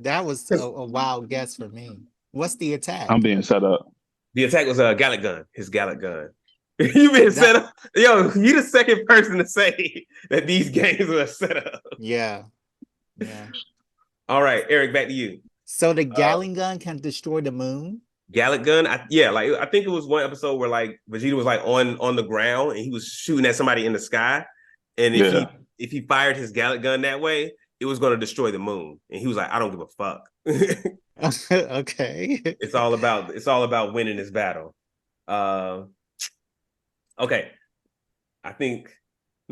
That was a wild guess for me. What's the I'm attack? being set up. the attack was a Gallic gun. His Gallic gun. You been That set up, yo. You the second person to say that these games were set up. yeah. Yeah. All right, Aarik, back to you. So the Uh, Gallon gun can destroy the moon? Gallic gun. Yeah, like I think it was one episode where like Vegeta was like on the ground and he was shooting at somebody in the sky, and Yeah. if he fired his Gallic gun that way, it was going to destroy the moon. And he was like, I don't give a fuck. Okay. It's all about winning this battle. Okay, I think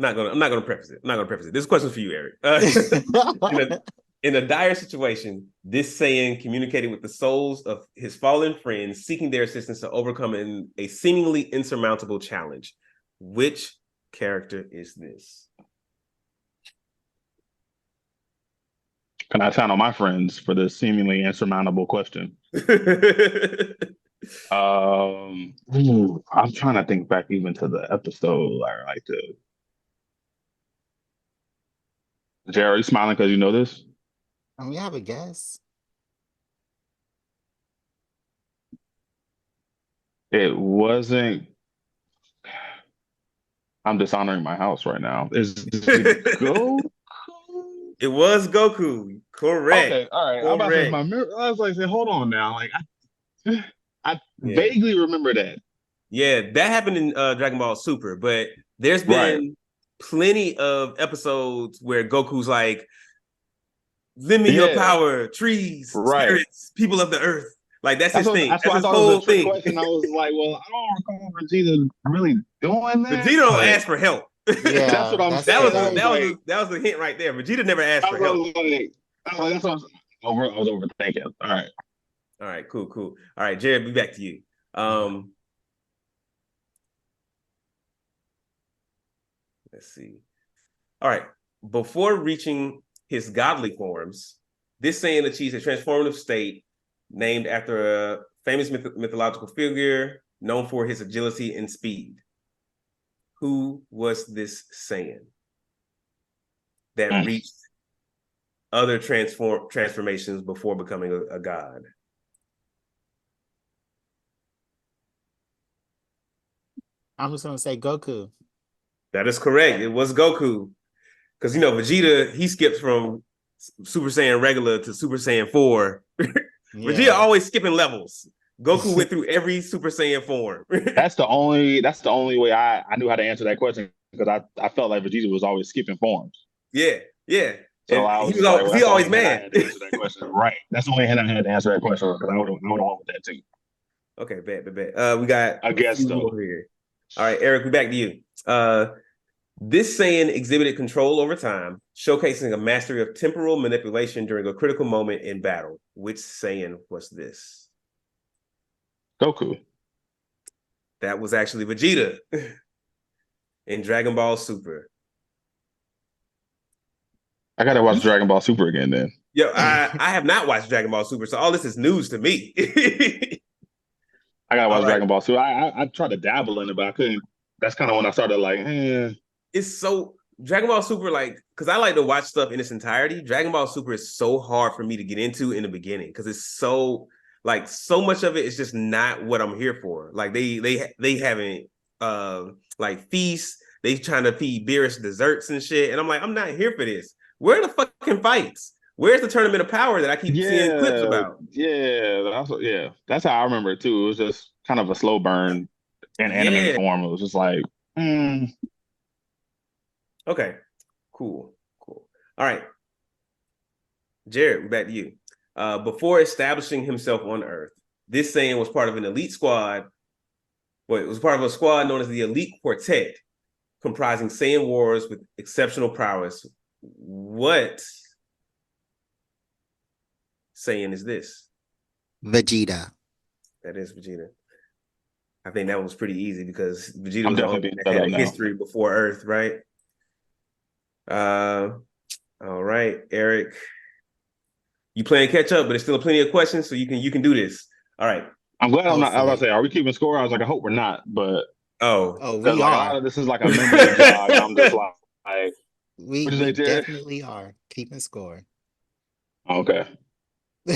I'm not gonna preface it. I'm not gonna preface it. This question's for you, Aarik. In a dire situation, this Saiyan communicated with the souls of his fallen friends, seeking their assistance to overcome a seemingly insurmountable challenge. Which character is this? Can I channel my friends for this seemingly insurmountable question? I'm trying to think back even to the episode. I like to. Jerry, smiling because you know this? We have a guess. It wasn't. I'm dishonoring my house right now. Is it Goku? It was Goku. Correct. Okay, all right. I'm about to say Correct. my. I was like, say, hold on now. Like, I Yeah. vaguely remember that. Yeah, that happened in Dragon Ball Super, but there's Right. been plenty of episodes where Goku's like, lend me your Yeah. power, trees, Right. spirits, people of the earth. Like that's his thing. That's That's why I his thought it was whole a trick thing. question. I was like, well, I don't recall Vegeta really doing that, Vegeta don't but ask for help. that's Yeah, what I'm that's That the saying. was I a, was thing. that was like, a, that was a hint right there. Vegeta never asked I for help. was like, that's what I was overthinking. All right. All right, cool. All right, Jared, be back to you. Let's see. All right. Before reaching his godly forms, this Saiyan achieves a transformative state named after a famous mythological figure known for his agility and speed. Who was this Saiyan that Mm. reached other transformations before becoming a god? I'm just gonna say Goku. That is correct. It was Goku. Because Vegeta, he skips from Super Saiyan regular to Super Saiyan 4. Vegeta Yeah. always skipping levels. Goku went through every Super Saiyan form. That's the only way I knew how to answer that question because I felt like Vegeta was always skipping forms. yeah. So And I he was was just like, all, well, he that's the always only hand I mad. had to answer that question. Right. That's the only hand I had to answer that question because I would have went with that too. Okay, bet. We got I a guess few so. more here. All right, Aarik, we're back to you. This Saiyan exhibited control over time, showcasing a mastery of temporal manipulation during a critical moment in battle. Which Saiyan was this? Goku. That was actually Vegeta in Dragon Ball Super. I gotta watch Dragon Ball Super again then. Yo, I have not watched Dragon Ball Super, so all this is news to me. I gotta All watch right. Dragon Ball Super. I tried to dabble in it, but I couldn't. That's kind of when I started like, It's so Dragon Ball Super, like, because I like to watch stuff in its entirety. Dragon Ball Super is so hard for me to get into in the beginning because it's so like so much of it is just not what I'm here for. Like they haven't like feasts. They trying to feed Beerus desserts and shit, and I'm like, I'm not here for this. Where are the fucking fights? Where's the tournament of power that I keep seeing clips about? yeah. That's how I remember it too. It was just kind of a slow burn in anime Yeah. form. It was just like, Okay. Cool. All right. Jared, back to you. Before establishing himself on Earth, this Saiyan was part of an elite squad. Well, it was part of a squad known as the Elite Quartet, comprising Saiyan warriors with exceptional prowess. What Saiyan is this? Vegeta. That is Vegeta. I think that was pretty easy because Vegeta I'm was the only definitely one being that set had up a now. history before Earth, right? All right, Aarik. You playing catch up, but there's still plenty of questions, so you can do this. All right. I'm glad I'm not. I was about to Hopefully. say, are we keeping score? I was like, I hope we're not, but Oh, Oh, Because we like a lot are. of this is like a memory jog, and I'm just like, We what you we say, Jared? definitely are keeping score. Okay, so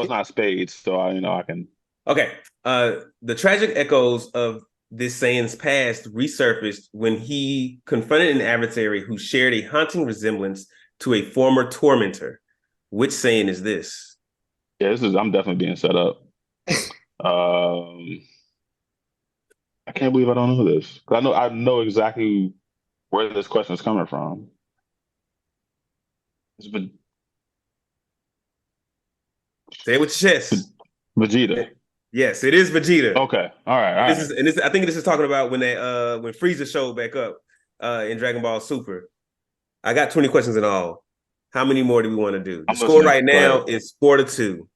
it's not spades, so I can. okay. The tragic echoes of this Saiyan's past resurfaced when he confronted an adversary who shared a haunting resemblance to a former tormentor. Which Saiyan is this? Yeah, I'm definitely being set up. Um, I can't believe I don't know this. 'Cause I know exactly where this question is coming from. It's Say it with your chest. Vegeta. Yes, it is Vegeta. Okay, all right, all This right. is and this I think this is talking about when Frieza showed back up in Dragon Ball Super. I got 20 questions in all. How many more do we want to do? The I'm score listening. right Go ahead. now is 4-2.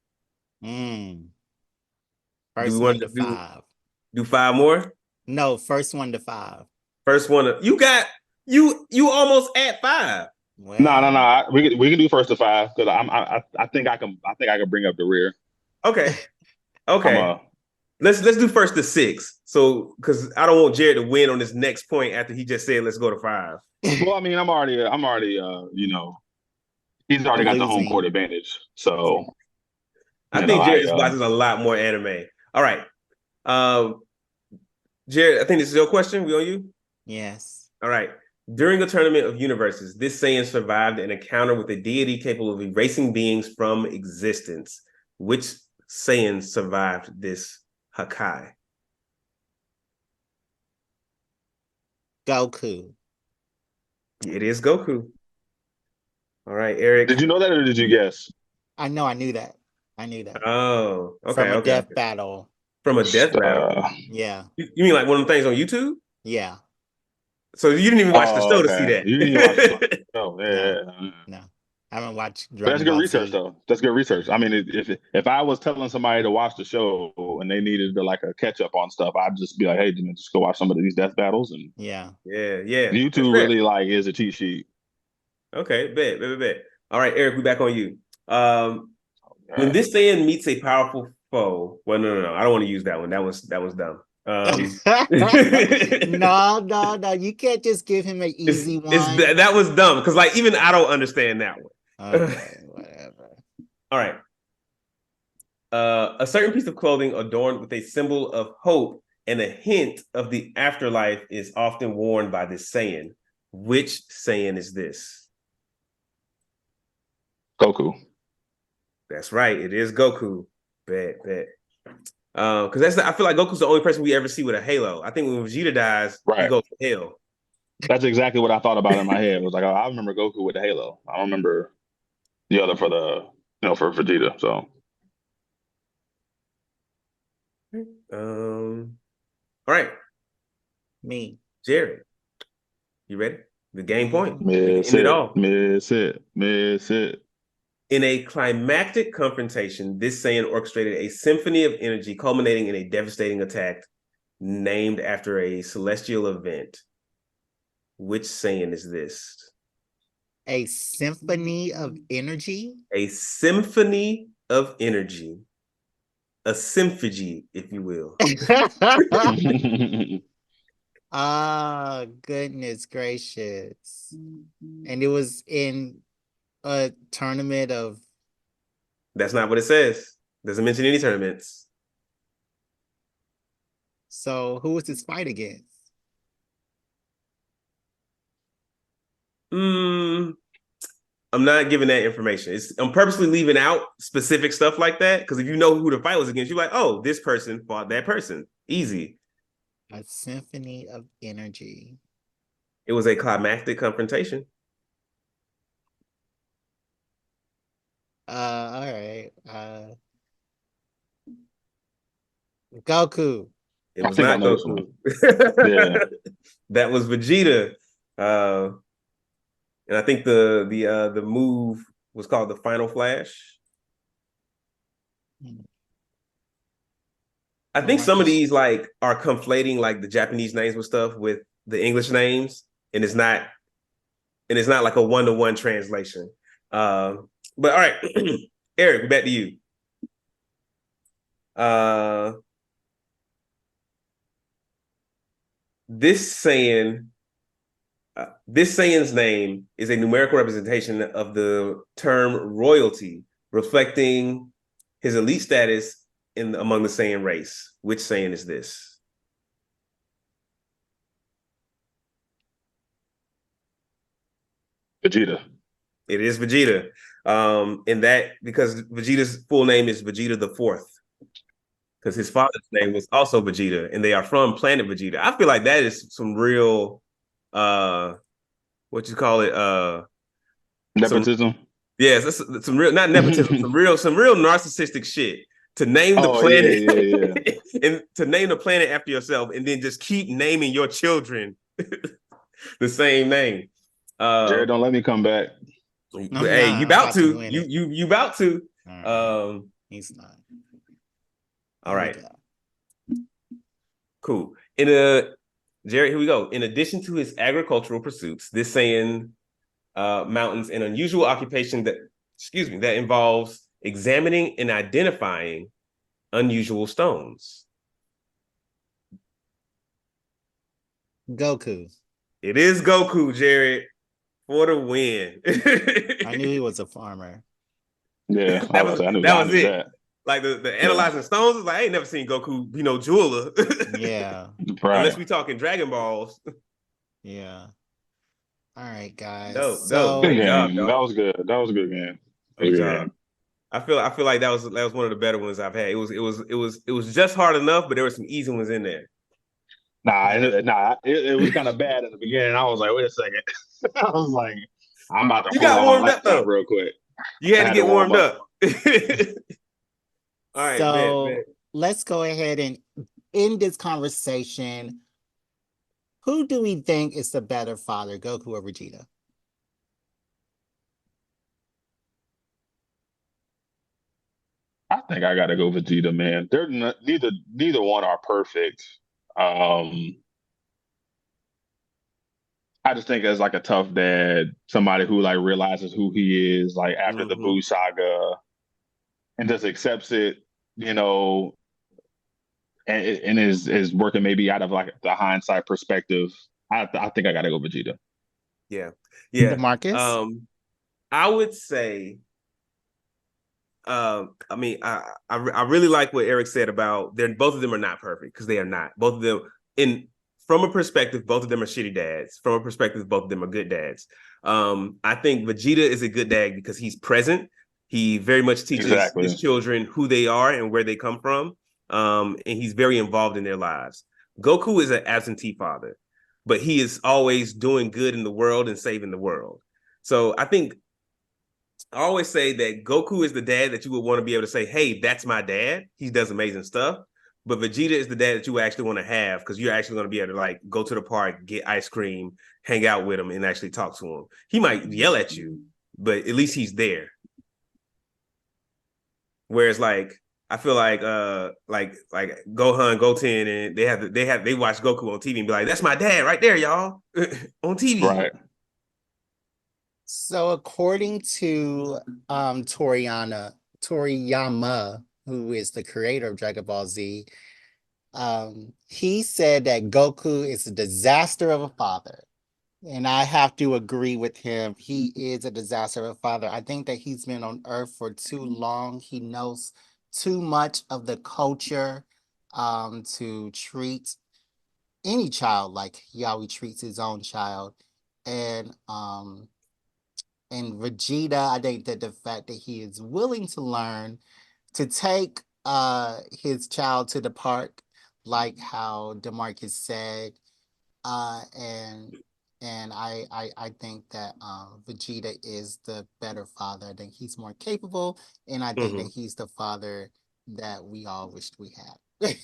Mm. Do we First want one to to five. do five more? No, first one to five. First one, you got you almost at five. No, no, Well, no. We can do first to five because I think I can bring up the rear. Okay, I'm okay. a Let's do first to six. So because I don't want Jared to win on this next point after he just said let's go to five. well. I mean, I'm already. He's already got the home court losing. advantage. So I you know, think I Jared is watching a lot more anime. All right. Um, Jared, I think this is your question. We on you? Yes. All right. During a tournament of universes, this Saiyan survived an encounter with a deity capable of erasing beings from existence. Which Saiyan survived this Hakai? Goku. It is Goku. All right, Aarik. did you know that or did you guess? I know I knew that. I knew that. Oh, okay, From a okay, death okay. battle. From a death battle. Uh, Yeah. You mean like one of the things on YouTube? Yeah. So you didn't even watch the oh, show to see okay. You didn't watch the that. show. Yeah, No. yeah, yeah. No. I haven't watched But that's Dragon good Ball research, Z. though. That's good research. I mean, if I was telling somebody to watch the show and they needed like a catch up on stuff, I'd just be like, hey, just go watch some of these death battles. And Yeah. Yeah, yeah. That's YouTube fair. really like is a cheat sheet. Okay, bet. All right, Aarik, we back on you. When Yeah. this Saiyan meets a powerful foe, well, no. I don't want to use that one. That was dumb. No. You can't just give him an easy one. that was dumb because like even I don't understand that one. Okay, whatever. All right. A certain piece of clothing adorned with a symbol of hope and a hint of the afterlife is often worn by this Saiyan. Which Saiyan is this? Goku. That's right. It is Goku. Bet. Because I feel like Goku's the only person we ever see with a halo. I think when Vegeta dies, he Right. goes to hell. That's exactly what I thought about in my head. It was like, oh, I remember Goku with the Halo. I don't remember the other for for Vegeta. So All right, Me. Jerry, you ready? The game point. We can miss end it it, all. miss it, miss it. In a climactic confrontation, this Saiyan orchestrated a symphony of energy culminating in a devastating attack named after a celestial event. Which Saiyan is this? A symphony of energy? A symphony of energy. A symphony, if you will. Ah, goodness gracious. And it was in a tournament of That's not what it says. Doesn't mention any tournaments. so who was this fight against? I'm not giving that information. I'm purposely leaving out specific stuff like that because if you know who the fight was against, you're like, oh, this person fought that person. Easy. A symphony of energy. It was a climactic confrontation. All right. Goku. It I was think I not know this Goku. one. Yeah. That was Vegeta. And I think the move was called the Final Flash. I think some of these like are conflating like the Japanese names with stuff with the English names, and it's not like a one-to-one translation. But all right, Aarik, back to you. this Saiyan's name is a numerical representation of the term royalty, reflecting his elite status among the Saiyan race. Which Saiyan is this? Vegeta. It is Vegeta. And that because Vegeta's full name is Vegeta the Fourth, because his father's name was also Vegeta, and they are from planet Vegeta. I feel like that is some real, what you call it, some Nepotism. yes, that's some real not nepotism, some real narcissistic shit. To name the Oh yeah, planet yeah, yeah. and to name the planet after yourself, and then just keep naming your children the same name. Jared, don't let me come back. I'm Hey, you not about about to to. win You it. you you about to. All right. Um, He's not. all Here we right. go. Cool. Jared, here we go. In addition to his agricultural pursuits, this Saiyan mountains an unusual occupation that involves examining and identifying unusual stones. Goku. It is Goku, Jared, for the win. I knew he was a farmer. Yeah, I was. I knew. That I was knew it. that. Like the Yeah. analyzing stones is like I ain't never seen Goku, jeweler. Yeah. Right. Unless we talking Dragon Balls. Yeah. All right, guys. Dope. Good Great So job, game. That dog. was good. That was a good game. That was Great a good job. game. I feel like that was one of the better ones I've had. It was just hard enough, but there were some easy ones in there. It was kind of bad in the beginning. I was like, wait a second. I was like, I'm about to You pull got out my warmed up laptop though. real quick. You had I to had to get warm warmed up. up. All right, bet. so let's go ahead and end this conversation. Who do we think is the better father, Goku or Vegeta? I think I got to go Vegeta, man. They're neither one are perfect. Um, I just think as like a tough dad, somebody who like realizes who he is, like after the Mm-hmm. Boo saga, and just accepts it, you know, and is working maybe out of like the hindsight perspective. I think I got to go Vegeta. Yeah. DeMarcus? I would say I mean, I really like what Aarik said about they're both of them are not perfect because they are not. Both of them, in from a perspective, both of them are shitty dads. From a perspective, both of them are good dads. I think Vegeta is a good dad because he's present. He very much teaches his Exactly. children who they are and where they come from, and he's very involved in their lives. Goku is an absentee father, but he is always doing good in the world and saving the world. So I think I always say that Goku is the dad that you would want to be able to say, hey, that's my dad. He does amazing stuff. But Vegeta is the dad that you actually want to have because you're actually going to be able to like go to the park, get ice cream, hang out with him, and actually talk to him. He might yell at you, but at least he's there. Whereas like I feel like Gohan, Goten, and they watch Goku on TV and be like, that's my dad right there, y'all. On TV. Right. So according to Toriyama, who is the creator of Dragon Ball Z, he said that Goku is a disaster of a father. And I have to agree with him. He is a disaster of a father. I think that he's been on Earth for too long. He knows too much of the culture to treat any child like how he treats his own child. And Vegeta, I think that the fact that he is willing to learn to take his child to the park, like how DeMarcus said, uh, and I think that Vegeta is the better father. I think he's more capable, and I think that Mm-hmm. he's the father that we all wished we had.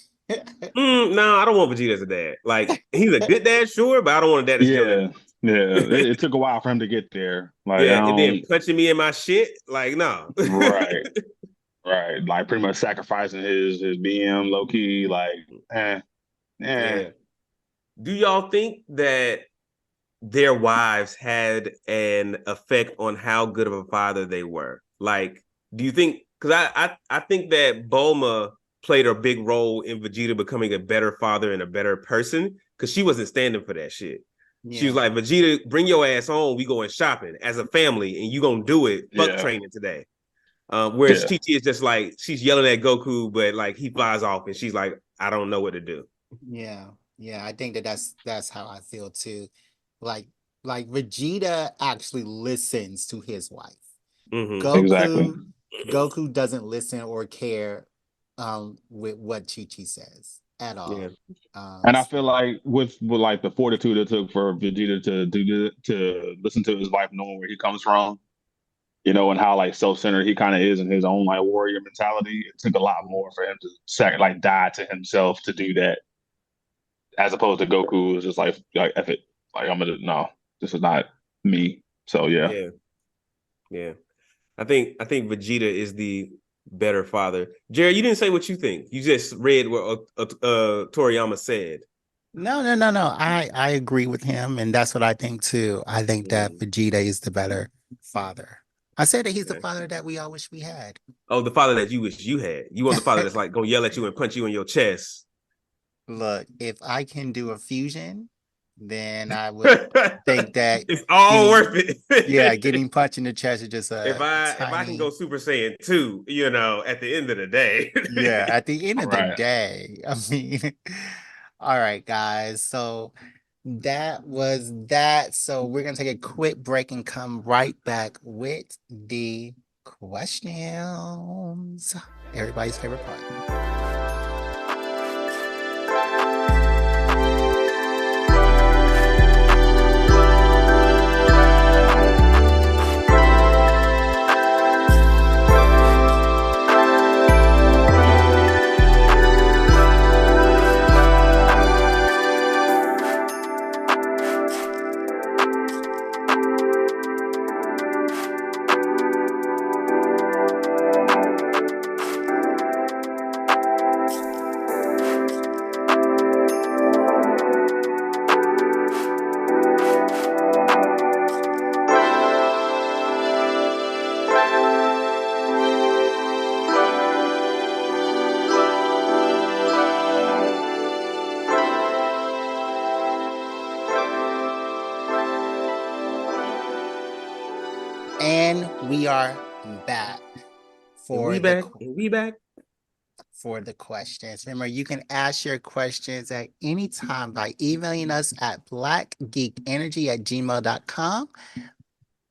No, I don't want Vegeta as a dad. Like he's a good dad, sure, but I don't want a dad that's yelling Yeah. at Yeah. me. It took a while for him to get there. Like Yeah, I and then don't. punching me in my shit. Like, no. Right. Right. Like pretty much sacrificing his BM low key. Like, eh, eh. Yeah. Do y'all think that their wives had an effect on how good of a father they were? Like, do you think? Because I think that Bulma played a big role in Vegeta becoming a better father and a better person because she wasn't standing for that shit. She was Yeah. like, Vegeta, bring your ass on. We going shopping as a family, and you gonna do it. Fuck Yeah. training today. Whereas Yeah. Chi Chi is just like she's yelling at Goku, but like he flies off, and she's like, I don't know what to do. Yeah. Yeah. I think that's how I feel too. Like like Vegeta actually listens to his wife. Mm-hmm. Exactly. Goku doesn't listen or care with what Chi Chi says at Yeah. all. And I feel So like with like the fortitude it took for Vegeta to listen to his wife, knowing where he comes from, and how like self-centered he kind of is in his own like warrior mentality. It took a lot more for him to like die to himself to do that, as opposed to Goku who's just like F it, like I'm gonna no, this is not me. So yeah. Yeah. Yeah. I think Vegeta is the better father. Jerry, you didn't say what you think. You just read what Toriyama said. no. I agree with him, and that's what I think too. I think that Mm, Vegeta is the better father. I said that he's the okay. father that we all wish we had. Oh, the father that you wish you had. You want the father that's like gonna yell at you and punch you in your chest. Look, if I can do a fusion, then I would think that It's all getting worth it. getting punched in the chest is just a If I can go tiny. Super Saiyan 2, at the end of the day. Yeah, at the end All of the right. day, I mean, all right, guys. So that was that. So we're gonna take a quick break and come right back with the questions. Everybody's favorite part. And we are back And we for back. And we back. the questions. Remember, you can ask your questions at any time by emailing us at blackgeekenergy@gmail.com,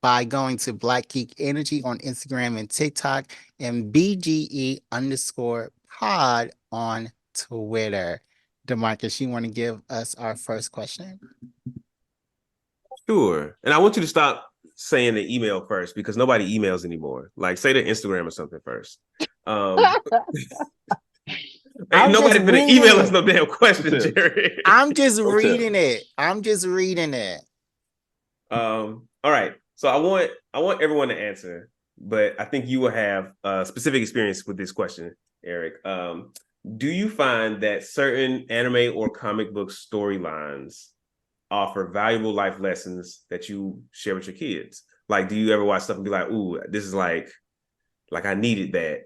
by going to Black Geek Energy on Instagram and TikTok, and BGE_pod on Twitter. DeMarcus, you want to give us our first question? Sure. And I want you to stop saying the email first because nobody emails anymore. Like say the Instagram or something first. Ain't I'm just nobody finna reading email us it. no damn Pro question, tips. Jerry. I'm just Pro tips. reading it. I'm just reading it. All right. So I want everyone to answer, but I think you will have specific experience with this question, Aarik. Do you find that certain anime or comic book storylines offer valuable life lessons that you share with your kids? Like, do you ever watch stuff and be like, "Ooh, this is like I needed that.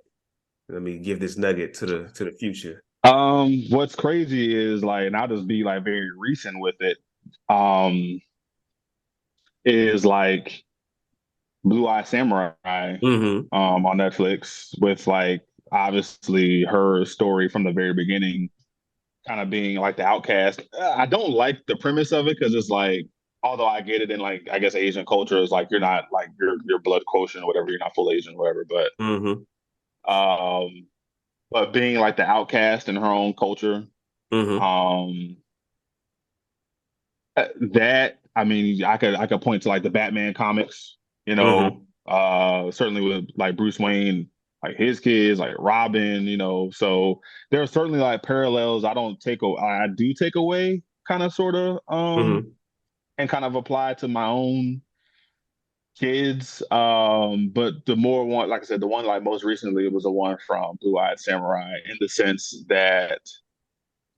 Let me give this nugget to the future." What's crazy is like, and I'll just be like very recent with it. Um, is like Blue Eye Samurai Mm-hmm. on Netflix with like obviously her story from the very beginning, kind of being like the outcast. I don't like the premise of it because it's like, although I get it in like I guess Asian culture is like you're not like your blood quotient or whatever, you're not full Asian or whatever, Mm-hmm. um, but being like the outcast in her own culture, Mm-hmm. um, that I mean I could point to like the Batman comics, Mm-hmm. certainly with like Bruce Wayne, like his kids, like Robin, so there are certainly like parallels I do take away kind of sort of Mm-hmm. and kind of apply to my own kids. But the more one, like I said, the one like most recently was the one from Blue Eyed Samurai, in the sense that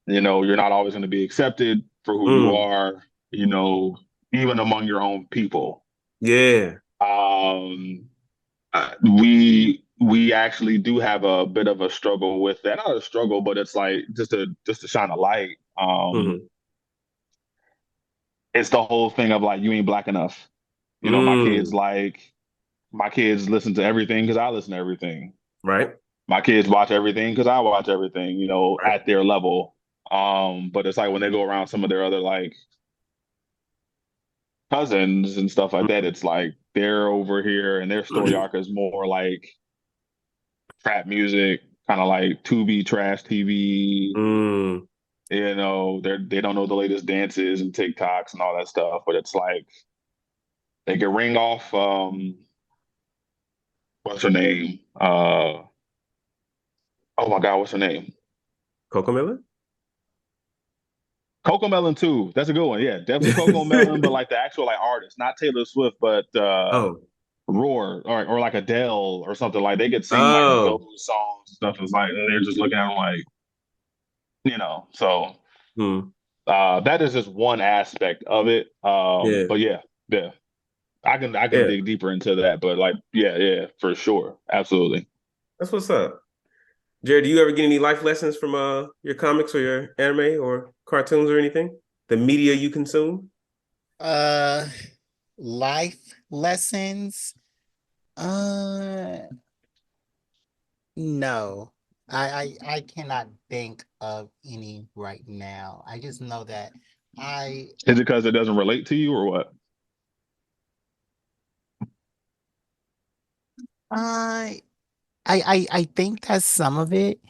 you're not always going to be accepted for who you Mm. are, even among your own people. Yeah. Um, we actually do have a bit of a struggle with that. Not a struggle, but it's like just to shine a light. Mm-hmm. it's the whole thing of like you ain't black enough. You know, Mm, my kids listen to everything because I listen to everything. right. My kids watch everything because I watch everything, you know, Right. at their level. But it's like when they go around some of their other like cousins and stuff like that, Mm. it's like they're over here and their story arc is more like trap music, kind of like Tubi trash TV. Mm. You know, they don't know the latest dances and TikToks and all that stuff, but it's like they can ring off what's her name? Oh my God, what's her name? Coco Melon? Coco Melon too. That's a good one. Yeah, definitely Coco Melon, but like the actual like artist, not Taylor Swift, but Oh. Roar or like Adele or something like they could sing like those Oh. songs and stuff. It's like they're just looking at them like, you know. So Hmm. that is just one aspect of it. Yeah. But yeah, yeah. I can Yeah. dig deeper into that, but like yeah, for sure. Absolutely. That's what's up. Jared, do you ever get any life lessons from your comics or your anime or cartoons or anything? The media you consume? Uh, life lessons. Uh, no. I cannot think of any right now. I just know that I Is it because it doesn't relate to you or what? I I think that's some of it.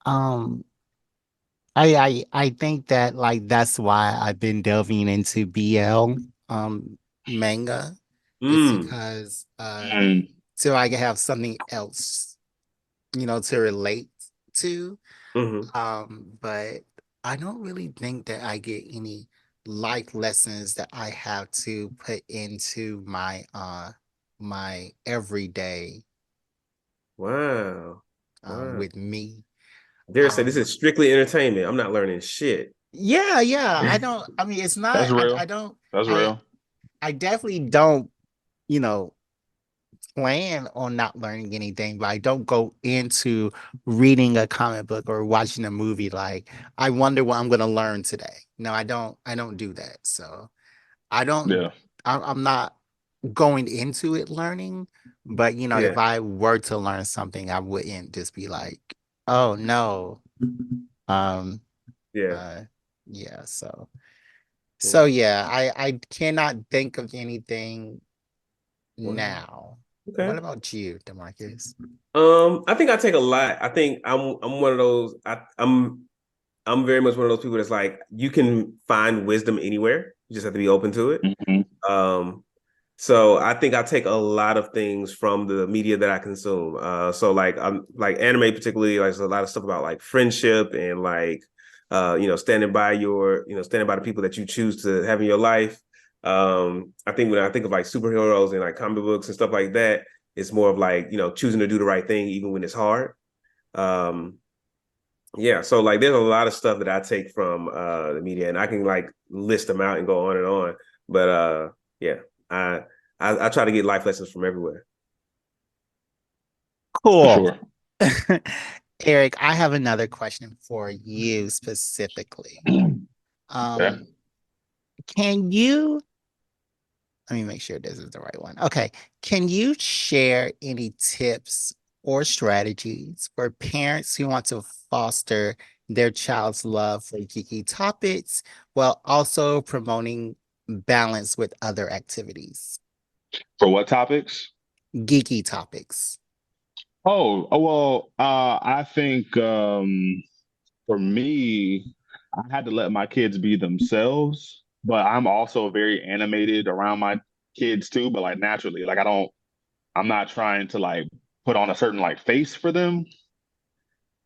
Um I think that like that's why I've been delving into BL manga. It's Mm. because Mm, so I can have something else, to relate to. Hmm. But I don't really think that I get any life lessons that I have to put into my everyday Wow. Wow. with me. Dare say this Um is strictly entertainment. I'm not learning shit. yeah, I don't I mean it's that's not I real. don't That's I real. I definitely don't, you know, plan on not learning anything, but I don't go into reading a comic book or watching a movie like I wonder what I'm gonna learn today. No, I don't do that. So I don't Yeah. I'm not going into it learning, but Yeah. if I were to learn something, I wouldn't just be like, oh no. Um Yeah. uh yeah, so Yeah. yeah, I cannot think of anything Wow. now. What Okay. about you, Demarcus? I think I take a lot. I think I'm one of those. I'm very much one of those people that's like you can find wisdom anywhere. You just have to be open to it. Hmm. Um, so I think I take a lot of things from the media that I consume. So like I'm like anime particularly, like there's a lot of stuff about like friendship and like standing by the people that you choose to have in your life. I think when I think of like superheroes and like comic books and stuff like that, it's more of like, choosing to do the right thing even when it's hard. Um, yeah, so like there's a lot of stuff that I take from the media and I can like list them out and go on and on. But yeah, I, I try to get life lessons from everywhere. For Cool. sure. Eric, I have another question for you specifically. Okay. Um, can you, let me make sure this is the right one. Okay. Can you share any tips or strategies for parents who want to foster their child's love for geeky topics while also promoting balance with other activities? For what topics? Geeky topics. Well, I think for me, I had to let my kids be themselves, but I'm also very animated around my kids too, but like naturally. Like I'm not trying to like put on a certain like face for them.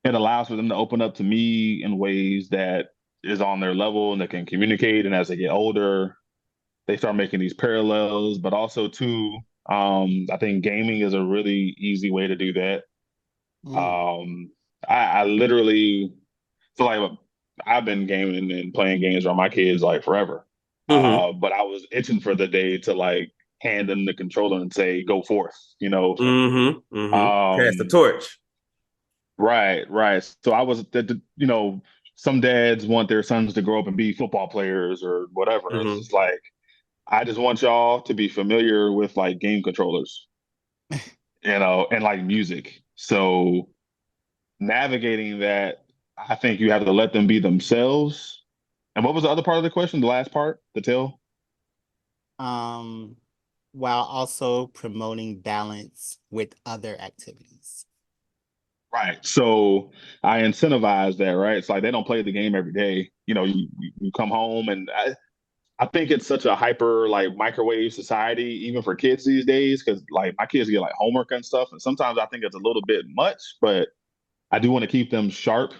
It allows for them to open up to me in ways that is on their level and they can communicate. And as they get older, they start making these parallels, but also too, I think gaming is a really easy way to do that. Mm, Um, I literally so like I've been gaming and playing games around my kids like forever. Mm-hmm. But I was itching for the day to like hand them the controller and say, go forth, you know. Mm-hmm. Mm-hmm. Pass the Um, torch. right. So I was you know, some dads want their sons to grow up and be football players or whatever. It's Mm-hmm. just like I just want y'all to be familiar with like game controllers, and like music. So navigating that, I think you have to let them be themselves. And what was the other part of the question? The last part, the tail? Um, while also promoting balance with other activities. Right. So I incentivize that, right? It's like they don't play the game every day. You come home, and I think it's such a hyper like microwave society, even for kids these days, because like my kids get like homework and stuff. And sometimes I think it's a little bit much, but I do want to keep them sharp.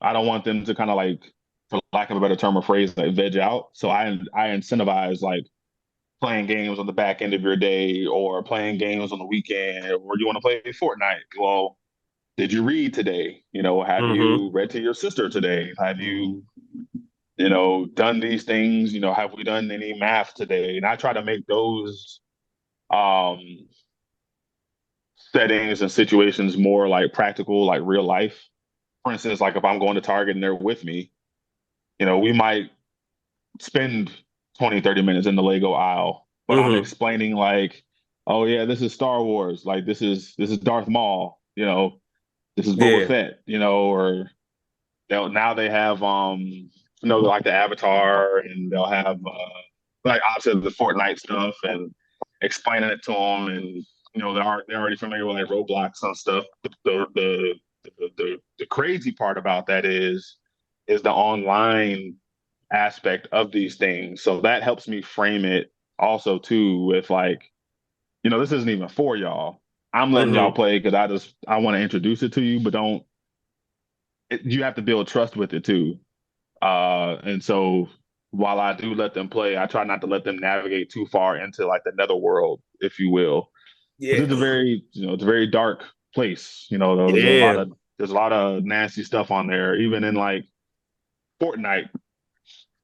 I don't want them to kind of like, for lack of a better term or phrase, like veg out. So I incentivize like playing games on the back end of your day or playing games on the weekend, or you want to play Fortnite. Well, did you read today? Have Mm-hmm. you read to your sister today? Have you, Mhm. done these things? Have we done any math today? And I try to make those um settings and situations more like practical, like real life. For instance, like if I'm going to Target and they're with me, we might spend 20, 30 minutes in the Lego aisle, but I'm Mm-hmm. explaining like, oh yeah, this is Star Wars, like this is Darth Maul, this is Boba Yeah. Fett, or now they have like the Avatar, and they'll have like obviously the Fortnite stuff, and explaining it to them, and they're already familiar with like Roblox and stuff. The crazy part about that is the online aspect of these things. So that helps me frame it also too with like, this isn't even for y'all. I'm letting y'all Mm-hmm. play because I want to introduce it to you, but don't you have to build trust with it too. And so while I do let them play, I try not to let them navigate too far into like the netherworld, if you will. Because Yeah. it's a very dark place. Yeah. There's a lot of nasty stuff on there, even in like Fortnite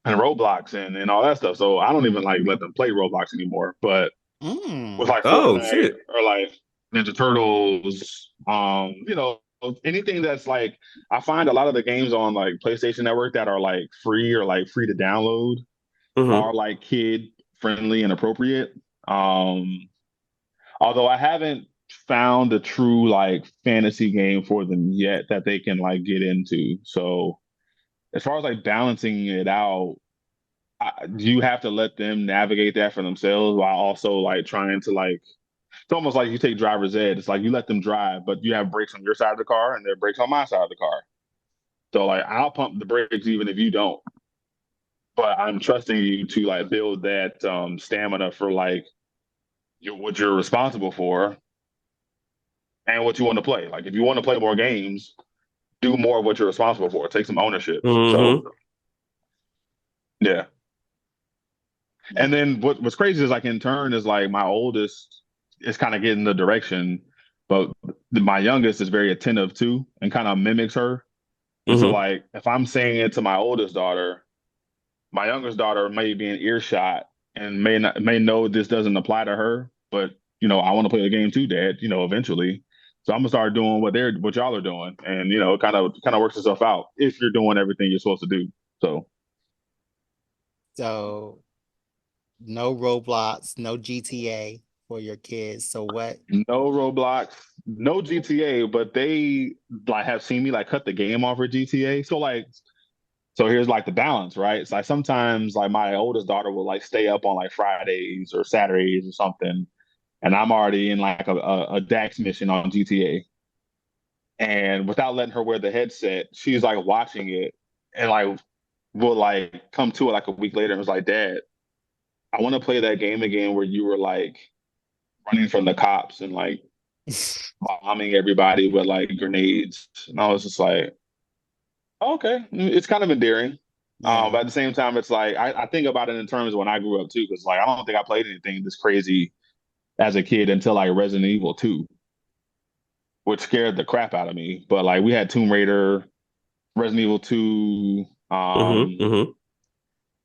and Roblox and all that stuff. So I don't even like let them play Roblox anymore. But with Mm. like Oh Fortnite shit. or like Ninja Turtles, anything that's like I find a lot of the games on like PlayStation Network that are like free or like free to download Mm-hmm. are like kid friendly and appropriate. Um, Although I haven't found a true like fantasy game for them yet that they can like get into. So as far as like balancing it out, you have to let them navigate that for themselves while also like trying to like it's almost like you take driver's ed. It's like you let them drive, but you have brakes on your side of the car and there are brakes on my side of the car. So like I'll pump the brakes even if you don't. But I'm trusting you to like build that stamina for like what you're responsible for and what you want to play. Like if you want to play more games, do more of what you're responsible for. Take some ownership. So Mm-hmm. yeah. And Yeah. then what's crazy is like in turn is like my oldest is kind of getting the direction, but my youngest is very attentive too and kind of mimics her. And so Mm-hmm. like if I'm saying it to my oldest daughter, my youngest daughter may be in earshot and may know this doesn't apply to her, but I want to play the game too, Dad, eventually. So I'm gonna start doing what y'all are doing. And it kind of works itself out if you're doing everything you're supposed to do. So So no Roblox, no GTA for your kids. So what? no Roblox, no GTA, but they like have seen me like cut the game off for GTA. So here's like the balance, right? It's like sometimes like my oldest daughter will like stay up on like Fridays or Saturdays or something, and I'm already in like a DAX mission on GTA. And without letting her wear the headset, she's like watching it and like will like come to it like a week later and was like, Dad, I want to play that game again where you were like running from the cops and like bombing everybody with like grenades. And I was just like, oh, okay, it's kind of endearing. Yeah. But at the same time, it's like I think about it in terms of when I grew up too, because like I don't think I played anything this crazy as a kid until like Resident Evil 2, which scared the crap out of me. But like we had Tomb Raider, Resident Evil 2, Mm-hmm. Mm-hmm.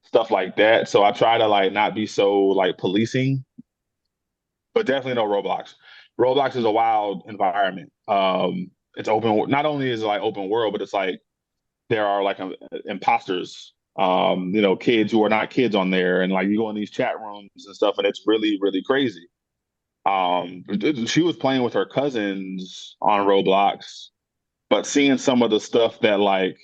stuff like that. So I try to like not be so like policing, but definitely no Roblox. Roblox is a wild environment. It's open. Not only is it like open world, but it's like there are like imposters, kids who are not kids on there, and like you go in these chat rooms and stuff, and it's really really crazy. She was playing with her cousins on Roblox, but seeing some of the stuff that like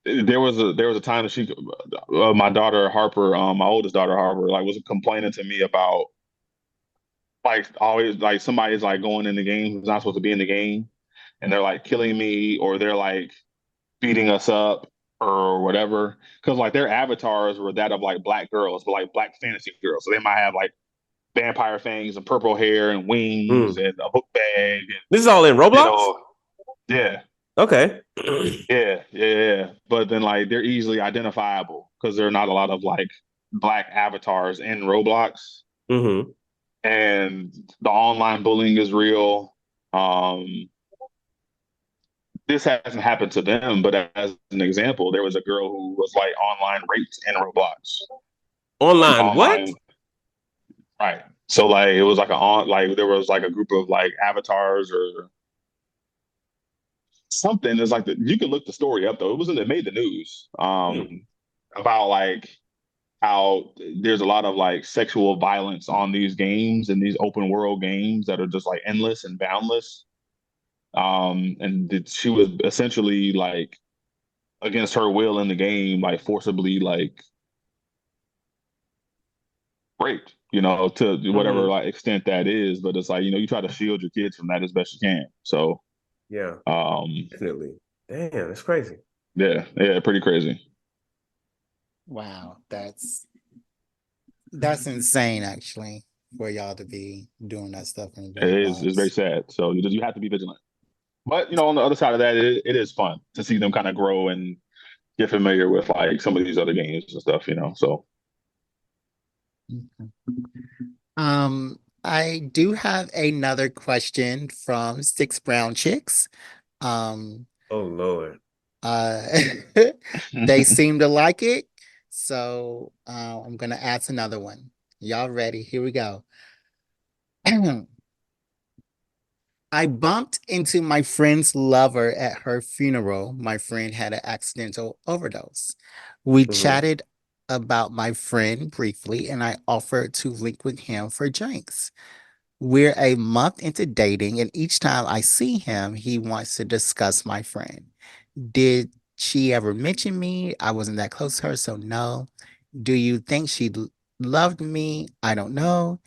there was a time that my daughter Harper, my oldest daughter Harper, like was complaining to me about like always like somebody's like going in the game who's not supposed to be in the game, and they're like killing me, or they're like beating us up or whatever, because like their avatars were that of like black girls, but like black fantasy girls, so they might have like vampire fangs and purple hair and wings and a book bag and This is all in you Roblox? know yeah. Okay. Yeah. But then like they're easily identifiable because there are not a lot of like black avatars in Roblox. Mm-hmm. And the online bullying is real. This hasn't happened to them, but as an example, there was a girl who was like online raped in Roblox. Online what? Online, right? So like it was like there was like a group of like avatars or something. It's like you can look the story up though. It made the news. About like how there's a lot of like sexual violence on these games and these open world games that are just like endless and boundless. And she was essentially like against her will in the game, like forcibly like raped, to whatever like extent that is. But it's like, you try to shield your kids from that as best you can. So Yeah, um definitely. Damn, that's crazy. yeah, pretty crazy. Wow, that's insane actually for y'all to be doing that stuff in It's very Roblox. sad. So you have to be vigilant. But on the other side of that, it is fun to see them kind of grow and get familiar with like some of these other games and stuff. So I do have another question from Six Brown Chicks. Um, Oh Lord. uh, they seem to like it, so I'm gonna ask another one. Y'all ready? Here we go. I bumped into my friend's lover at her funeral. My friend had an accidental overdose. We Mm-hmm. chatted about my friend briefly, and I offered to link with him for drinks. We're a month into dating, and each time I see him, he wants to discuss my friend. Did she ever mention me? I wasn't that close to her, so no. Do you think she loved me? I don't know.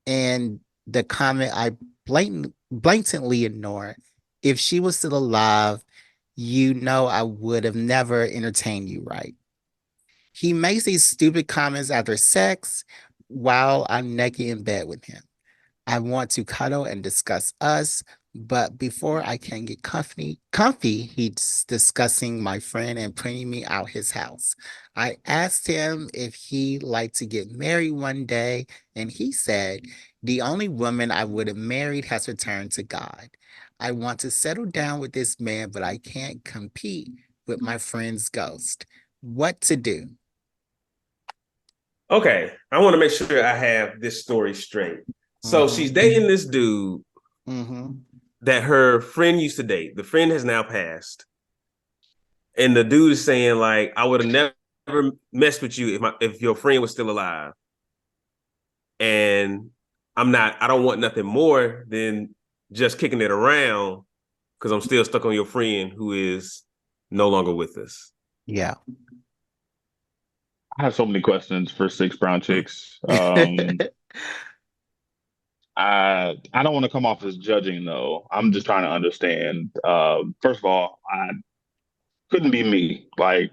And the comment I blatantly ignored. If she was still alive, I would have never entertained you, right? He makes these stupid comments after sex while I'm naked in bed with him. I want to cuddle and discuss us, but before I can get comfy, he's discussing my friend and pointing me out his house. I asked him if he'd like to get married one day, and he said, the only woman I would have married has returned to God. I want to settle down with this man, but I can't compete with my friend's ghost. What to do? Okay, I want to make sure I have this story straight. So she's Mm-hmm. dating this dude Mm-hmm. that her friend used to date. The friend has now passed, and the dude is saying like, "I would have never messed with you if your friend was still alive." And I don't want nothing more than just kicking it around because I'm still stuck on your friend who is no longer with us. Yeah. I have so many questions for Six Brown Chicks. I don't want to come off as judging though. I'm just trying to understand. First of all, I couldn't be me. Like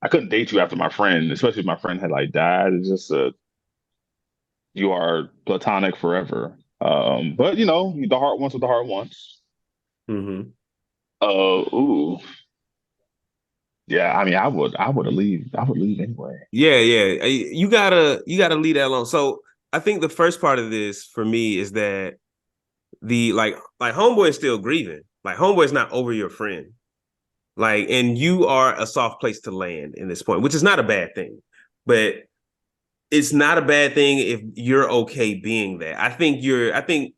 I couldn't date you after my friend, especially if my friend had like died. It's just you are platonic forever. But the heart wants what the heart wants. Mm-hmm. Ooh, yeah. I mean, I would leave anyway. Yeah. You gotta leave that alone. So I think the first part of this for me is that the like homeboy is still grieving. Like homeboy is not over your friend. Like, and you are a soft place to land in this point, which is not a bad thing. But it's not a bad thing if you're okay being that. I think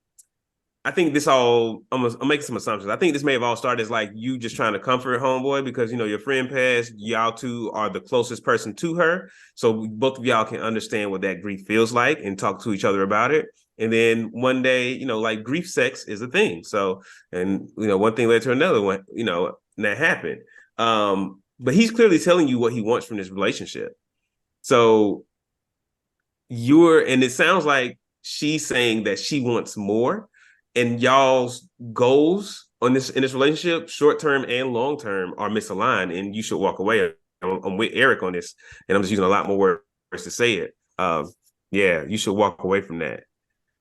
I think this all, I'm making some assumptions. I think this may have all started as like you just trying to comfort homeboy because, you know, your friend passed, y'all two are the closest person to her. So both of y'all can understand what that grief feels like and talk to each other about it. And then one day, you know, like grief sex is a thing. So, and, you know, one thing led to another one, you know, and that happened. But he's clearly telling you what he wants from this relationship. So and it sounds like she's saying that she wants more, and y'all's goals on this in this relationship, short term and long term, are misaligned, and you should walk away. I'm with Aarik on this, and I'm just using a lot more words to say it. Yeah, you should walk away from that.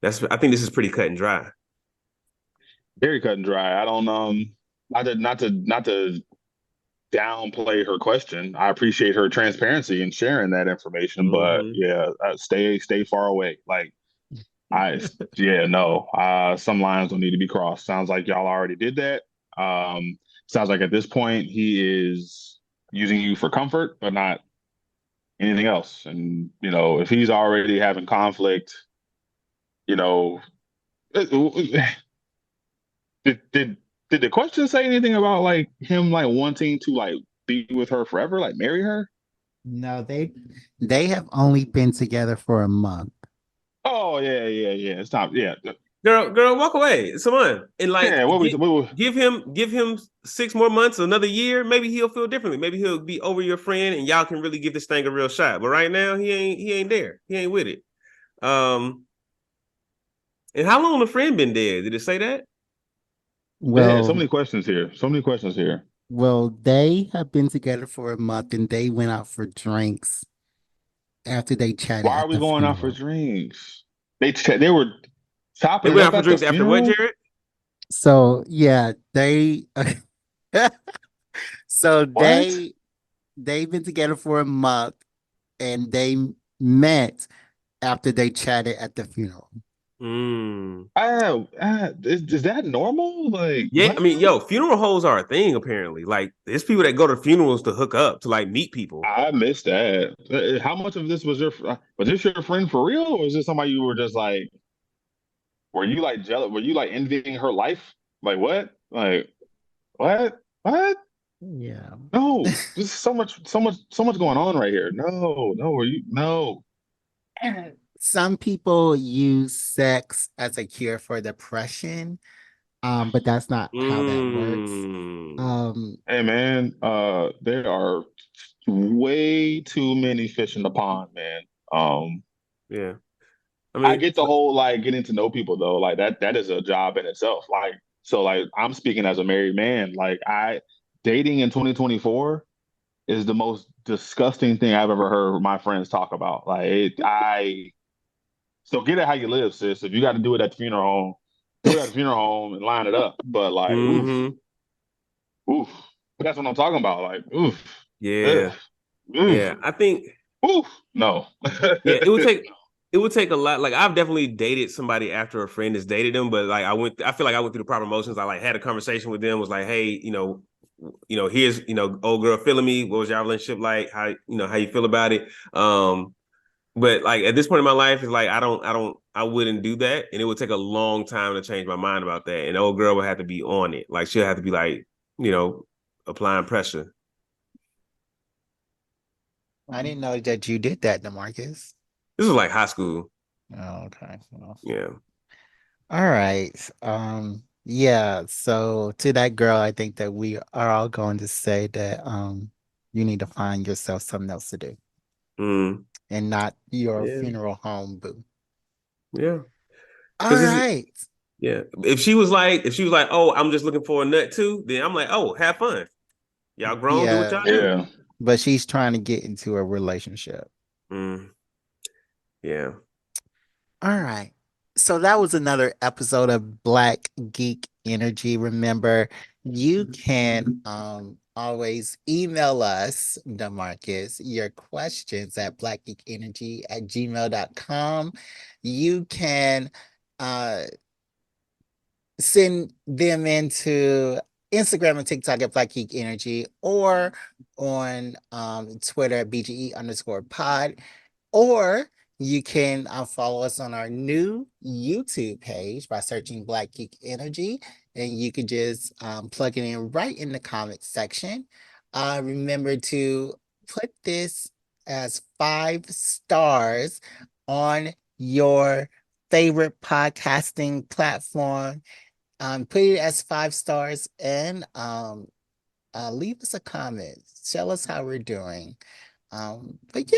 I think this is pretty cut and dry. Very cut and dry. I don't not to downplay her question. I appreciate her transparency and sharing that information, but Mm-hmm. yeah, stay far away. Like yeah, no. Some lines don't need to be crossed. Sounds like y'all already did that. Sounds like at this point he is using you for comfort, but not anything else. And you know, if he's already having conflict, you know, did the question say anything about like him like wanting to like be with her forever, like marry her? No, they have only been together for a month. Oh yeah. It's not yeah. Girl, walk away. Someone and like Yeah, give him 6 more months, another year. Maybe he'll feel differently. Maybe he'll be over your friend, and y'all can really give this thing a real shot. But right now, he ain't there. He ain't with it. Um, and how long the friend been dead? Did it say that? Yeah, so Well, many questions here. So many questions here. they have been together for a month and they went out for drinks after they chatted Why are at we the going out for funeral. drinks? They were They chopping it went up out for at the drinks after what, funeral. Jared? So yeah, they so What? they've been together for a month and they met after they chatted at the funeral. Mm. Is that normal? Like Yeah, what? I mean, yo, funeral hoes are a thing apparently. Like, there's people that go to funerals to hook up, to like meet people. I missed that. How much of this was this your friend for real, or is this somebody you were just like? Were you like jealous? Were you like envying her life? Like what? Like what? What? Yeah. No, there's so much going on right here. No, were you? No. Some people use sex as a cure for depression, but that's not how that works. Mm. Um, Hey man, there are way too many fish in the pond, man. Um, Yeah. I I mean, get the whole like getting to know people though, like that is a job in itself. Like, so like I'm speaking as a married man, like I dating in 2024 is the most disgusting thing I've ever heard my friends talk about. Like so get it how you live, sis. If you got to do it at the funeral home, do it at the funeral home and line it up. But like, mm-hmm. oof. But that's what I'm talking about. Like, oof, ugh, Yeah. oof, Yeah. I think, oof. No. yeah, it would take a lot. Like, I've definitely dated somebody after a friend has dated them, but like I feel like I went through the proper motions. I like had a conversation with them, was like, hey, here's, old girl feeling me. What was your relationship like? How you feel about it? But like at this point in my life, it's like I wouldn't do that, and it would take a long time to change my mind about that. And the old girl would have to be on it, like she'll have to be like, you know, applying pressure. I didn't know that you did that, DeMarcus. This was like high school, Oh, okay. Well, yeah. all right. Yeah, so to that girl, I think that we are all going to say that you need to find yourself something else to do Mm, and not your yeah, funeral home boo. yeah. All Because it's right. yeah. If she was like, oh, I'm just looking for a nut too, then I'm like, oh, have fun. Y'all grown, do what Yeah, y'all do. Yeah. but she's trying to get into a relationship. Mm, yeah. All right. So that was another episode of Black Geek Energy. Remember, you can always email us, DeMarcus, your questions at blackgeekenergy@gmail.com. You can uh send them into Instagram and TikTok at Black Geek Energy or on Twitter at BGE_pod. Or You can follow us on our new YouTube page by searching Black Geek Energy, and you can just plug it in right in the comment section. Remember to put this as 5 stars on your favorite podcasting platform. Put it as 5 stars and leave us a comment. Tell us how we're doing. But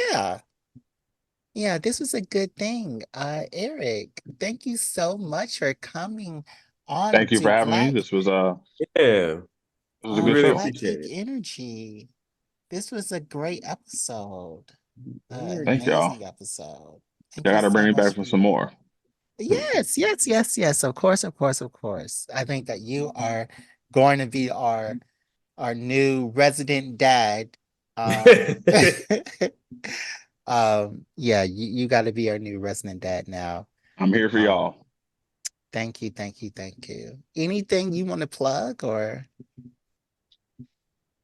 yeah, this was a good thing. Aarik, thank you so much for coming on Thank you for to having me. This was Yeah, it was a we good really show. Black appreciate Geek it. Energy. This was a great episode. Yeah. Thank y'all. Amazing episode. Thank I you gotta so bring me much back for for some more. yes, yes, yes, yes. Of course, of course, of course. I think that you are going to be our new resident dad. Um, yeah, you got to be our new resident dad now. I'm here for Um, y'all. thank you, thank you, thank you. Anything you want to plug or?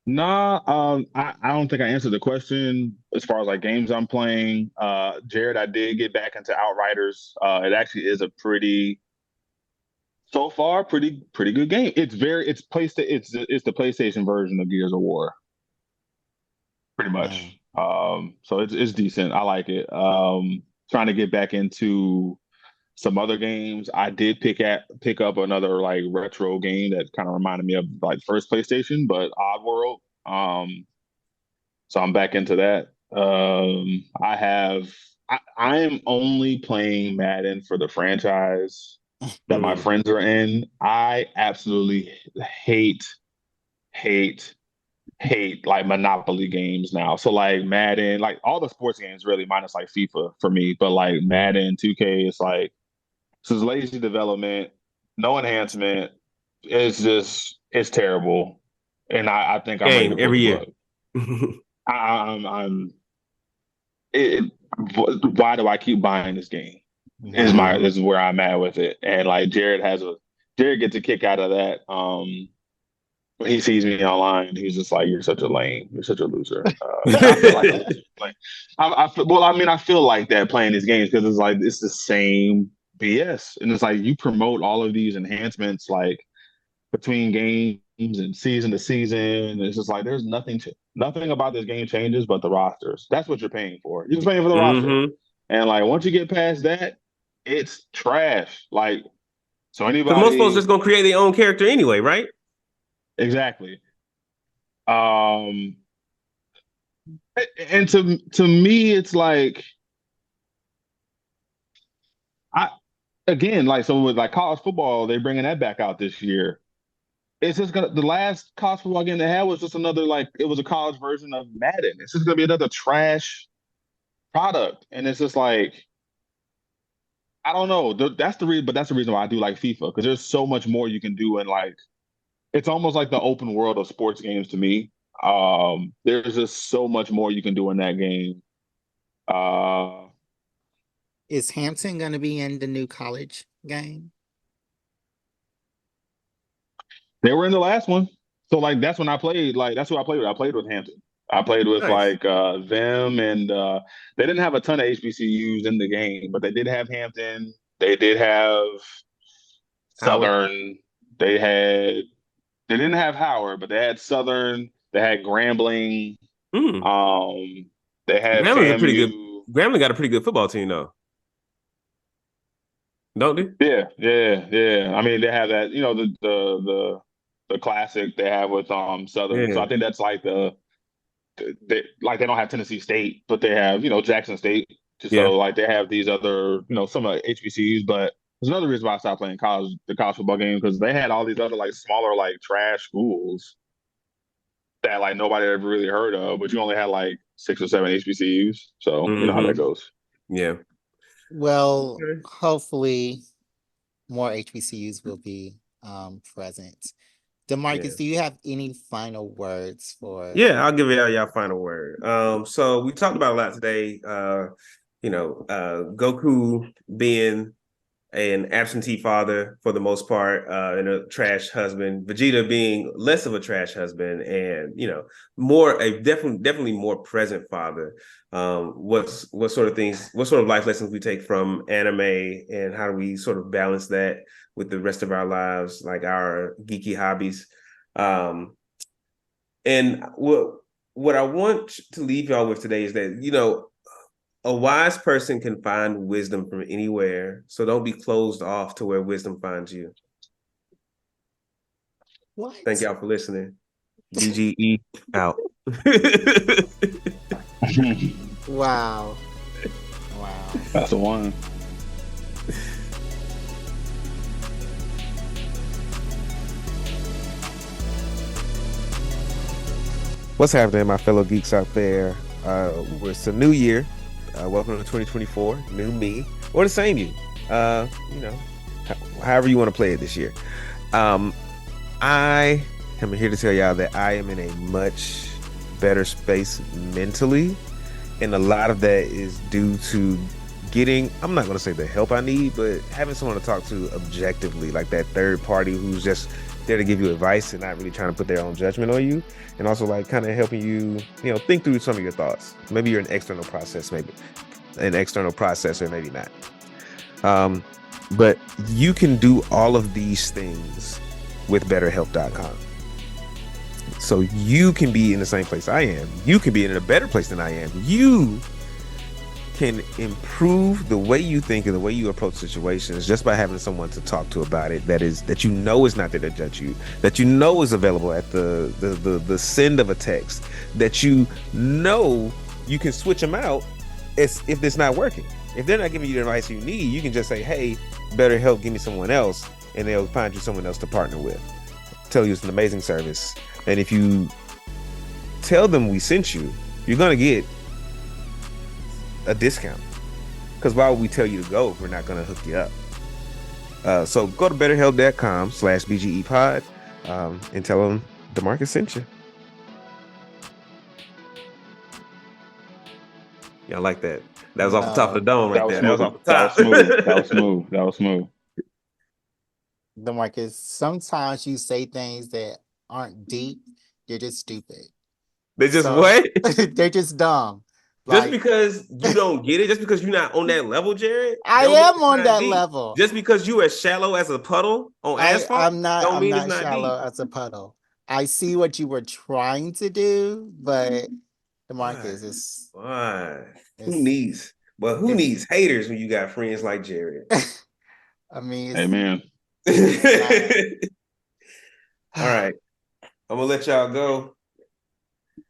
Nah, I don't think I answered the question as far as like games I'm playing. Jared, I did get back into Outriders. It actually is a pretty so far pretty good game. It's the PlayStation version of Gears of War, pretty Mm. much. So it's decent. I like it. Trying to get back into some other games. I did pick up another like retro game that kind of reminded me of like first PlayStation, but Oddworld. So I'm back into that. I am only playing Madden for the franchise that my Mm. friends are in. I absolutely hate, hate, hate like Monopoly games now. So like Madden, like all the sports games really, minus like FIFA for me, but like Madden, 2K, it's like this is lazy development, no enhancement. It's terrible. And I think I'm ready Game to pull every the year. plug. I'm it, why do I keep buying this game? Wow. Is where I'm at with it. And like Jared gets a kick out of that. When he sees me online, he's just like, "You're such a lame. You're such a loser." And I feel like a loser. Like, I feel like that playing these games because it's like it's the same BS, and it's like you promote all of these enhancements like between games and season to season. It's just like there's nothing about this game changes but the rosters. That's what you're paying for. You're just paying for the roster, Mm-hmm. and like once you get past that, it's trash. Like so Because most folks just anybody gonna create their own character anyway, right? exactly. Um, and to me, it's like I again like so with like college football, they're bringing that back out this year. It's just gonna the last college football game they had was just another like it was a college version of Madden. It's just gonna be another trash product, and it's just like I don't know. That's the reason, but that's the reason why I do like FIFA because there's so much more you can do, and like it's almost like the open world of sports games to me. There's just so much more you can do in that game. Uh, Is Hampton going to be in the new college game? they were in the last one, so like that's when I played. Like that's who I played with. I played with Hampton. I played with Nice. like them, and they didn't have a ton of HBCUs in the game, but they did have Hampton. They did have Howard. Southern. They had they didn't have Howard, but they had Southern. They had Grambling. Mm. Um, they had Grambling a pretty good. FAMU. Grambling got a pretty good football team though, don't they? Yeah. I mean, they have that. You know, the classic they have with Southern. So Yeah, I think that's like like they don't have Tennessee State, but they have Jackson State. yeah. So like they have these other some HBCUs, but there's another reason why I stopped playing the college football game because they had all these other like smaller like trash schools that like nobody ever really heard of, but you only had like 6 or 7 HBCUs. So you know how that Mm-hmm. goes. Yeah. Well, Okay. hopefully more HBCUs will be present. Yeah. DeMarcus, do you have any final words for? Yeah, I'll give y'all final word. So we talked about a lot today. Goku being an absentee father for the most part, and a trash husband. Vegeta being less of a trash husband, and definitely more present father. What sort of things, what sort of life lessons we take from anime, and how do we sort of balance that with the rest of our lives, like our geeky hobbies. And what I want to leave y'all with today is that a wise person can find wisdom from anywhere, so don't be closed off to where wisdom finds you. What? Thank y'all for listening. BGE out. Wow. Wow. That's the one. What's happening, my fellow geeks out there? It's a new year. Welcome to 2024. New me, or the same you. However you want to play it this year. I am here to tell y'all that I am in a much better space mentally, and a lot of that is due to getting, I'm not going to say the help I need, but having someone to talk to objectively, like that third party who's just there to give you advice and not really trying to put their own judgment on you, and also like kind of helping you, think through some of your thoughts. Maybe you're an external processor, maybe not. But you can do all of these things with BetterHelp.com. So you can be in the same place I am. You can be in a better place than I am. You can improve the way you think and the way you approach situations just by having someone to talk to about it that is not there to judge you, that is available at the send of a text, that you can switch them out if it's not working. If they're not giving you the advice you need, you can just say, hey, BetterHelp, give me someone else, and they'll find you someone else to partner with. Tell you it's an amazing service, and if you tell them we sent you, you're gonna get a discount, because why would we tell you to go if we're not going to hook you up? So go to betterhelp.com/bgepod and tell them DeMarcus sent you. Y'all like that? That was off the top of the dome right there. That was off the top. That was smooth. DeMarcus, sometimes you say things that aren't deep. They're just stupid. They just what? They're just dumb. Just because you don't get it, just because you're not on that level, Jared. I am on that level. Just because you as shallow as a puddle on asphalt, I'm not shallow as a puddle. I see what you were trying to do, but DeMarcus is why? Who needs haters when you got friends like Jared? I mean, amen. All right, I'm gonna let y'all go.